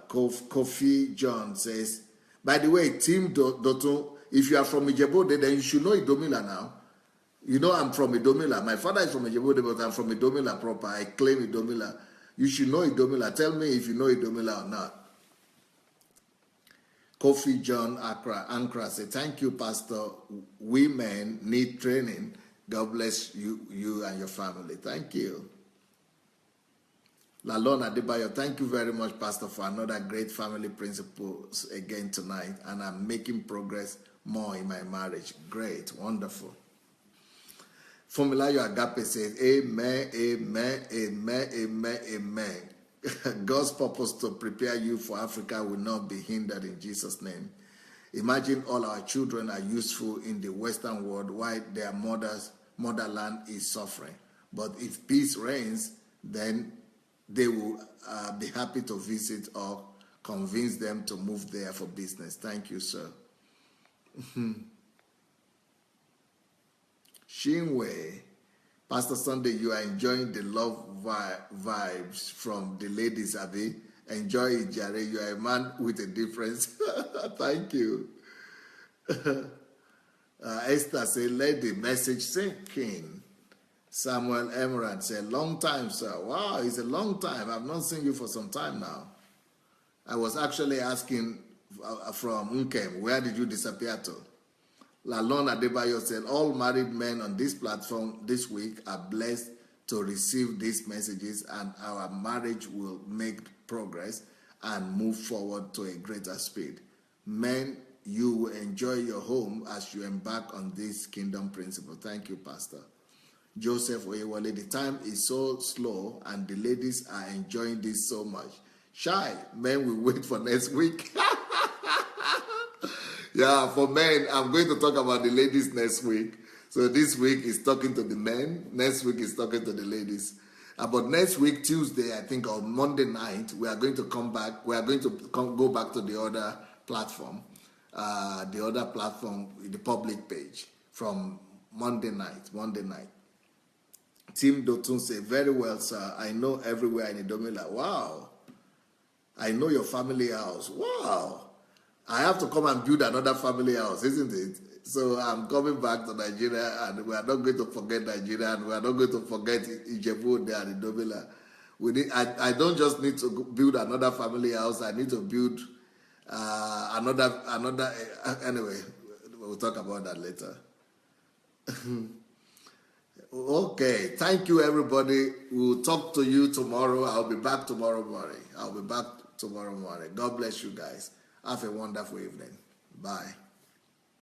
Kofi John says, by the way, Tim Dotun, if you are from Ijebu, then you should know Idomila now. You know I'm from Idomila. My father is from Ijebu, but I'm from Idomila proper. I claim Idomila. You should know Idomila. Tell me if you know Idomila or not. Kofi John Ankra said, thank you, Pastor. Women need training. God bless you and your family. Thank you. Lalona Adebayo, thank you very much, Pastor, for another great family principles again tonight. And I'm making progress more in my marriage. Great, wonderful. Formulayo Agape says, amen, amen, amen, amen, amen. God's purpose to prepare you for Africa will not be hindered in Jesus' name. Imagine all our children are useful in the Western world while their motherland is suffering. But if peace reigns, then they will be happy to visit or convince them to move there for business. Thank you, sir. Shinwei, Pastor Sandey, you are enjoying the love vibes from the ladies, Abby. Enjoy it, Jerry. You are a man with a difference. Thank you. Esther said, let the message sink in. Samuel Emerald said, long time, sir. Wow, it's a long time. I've not seen you for some time now. I was actually asking from Nkem, where did you disappear to? Lalon Adebayo said, all married men on this platform this week are blessed to receive these messages, and our marriage will make progress and move forward to a greater speed. Men, you will enjoy your home as you embark on this kingdom principle. Thank you, Pastor. Joseph Oyewale, the time is so slow and the ladies are enjoying this so much. Shy, men will wait for next week. Yeah, for men, I'm going to talk about the ladies next week. So this week is talking to the men. Next week is talking to the ladies. But next week, Tuesday, I think on Monday night, we are going to come back. We are going to go back to the other platform. The public page from Monday night. Tim Dotun say, very well, sir. I know everywhere in Idomila. Wow. I know your family house. Wow. I have to come and build another family house, isn't it? So I'm coming back to Nigeria, and we are not going to forget Nigeria, and we are not going to forget Ijebu there in Idomila. I don't just need to build another family house. I need to build another. Anyway, we'll talk about that later. Okay, thank you, everybody. We'll talk to you tomorrow. I'll be back tomorrow morning. God bless you guys. Have a wonderful evening. Bye.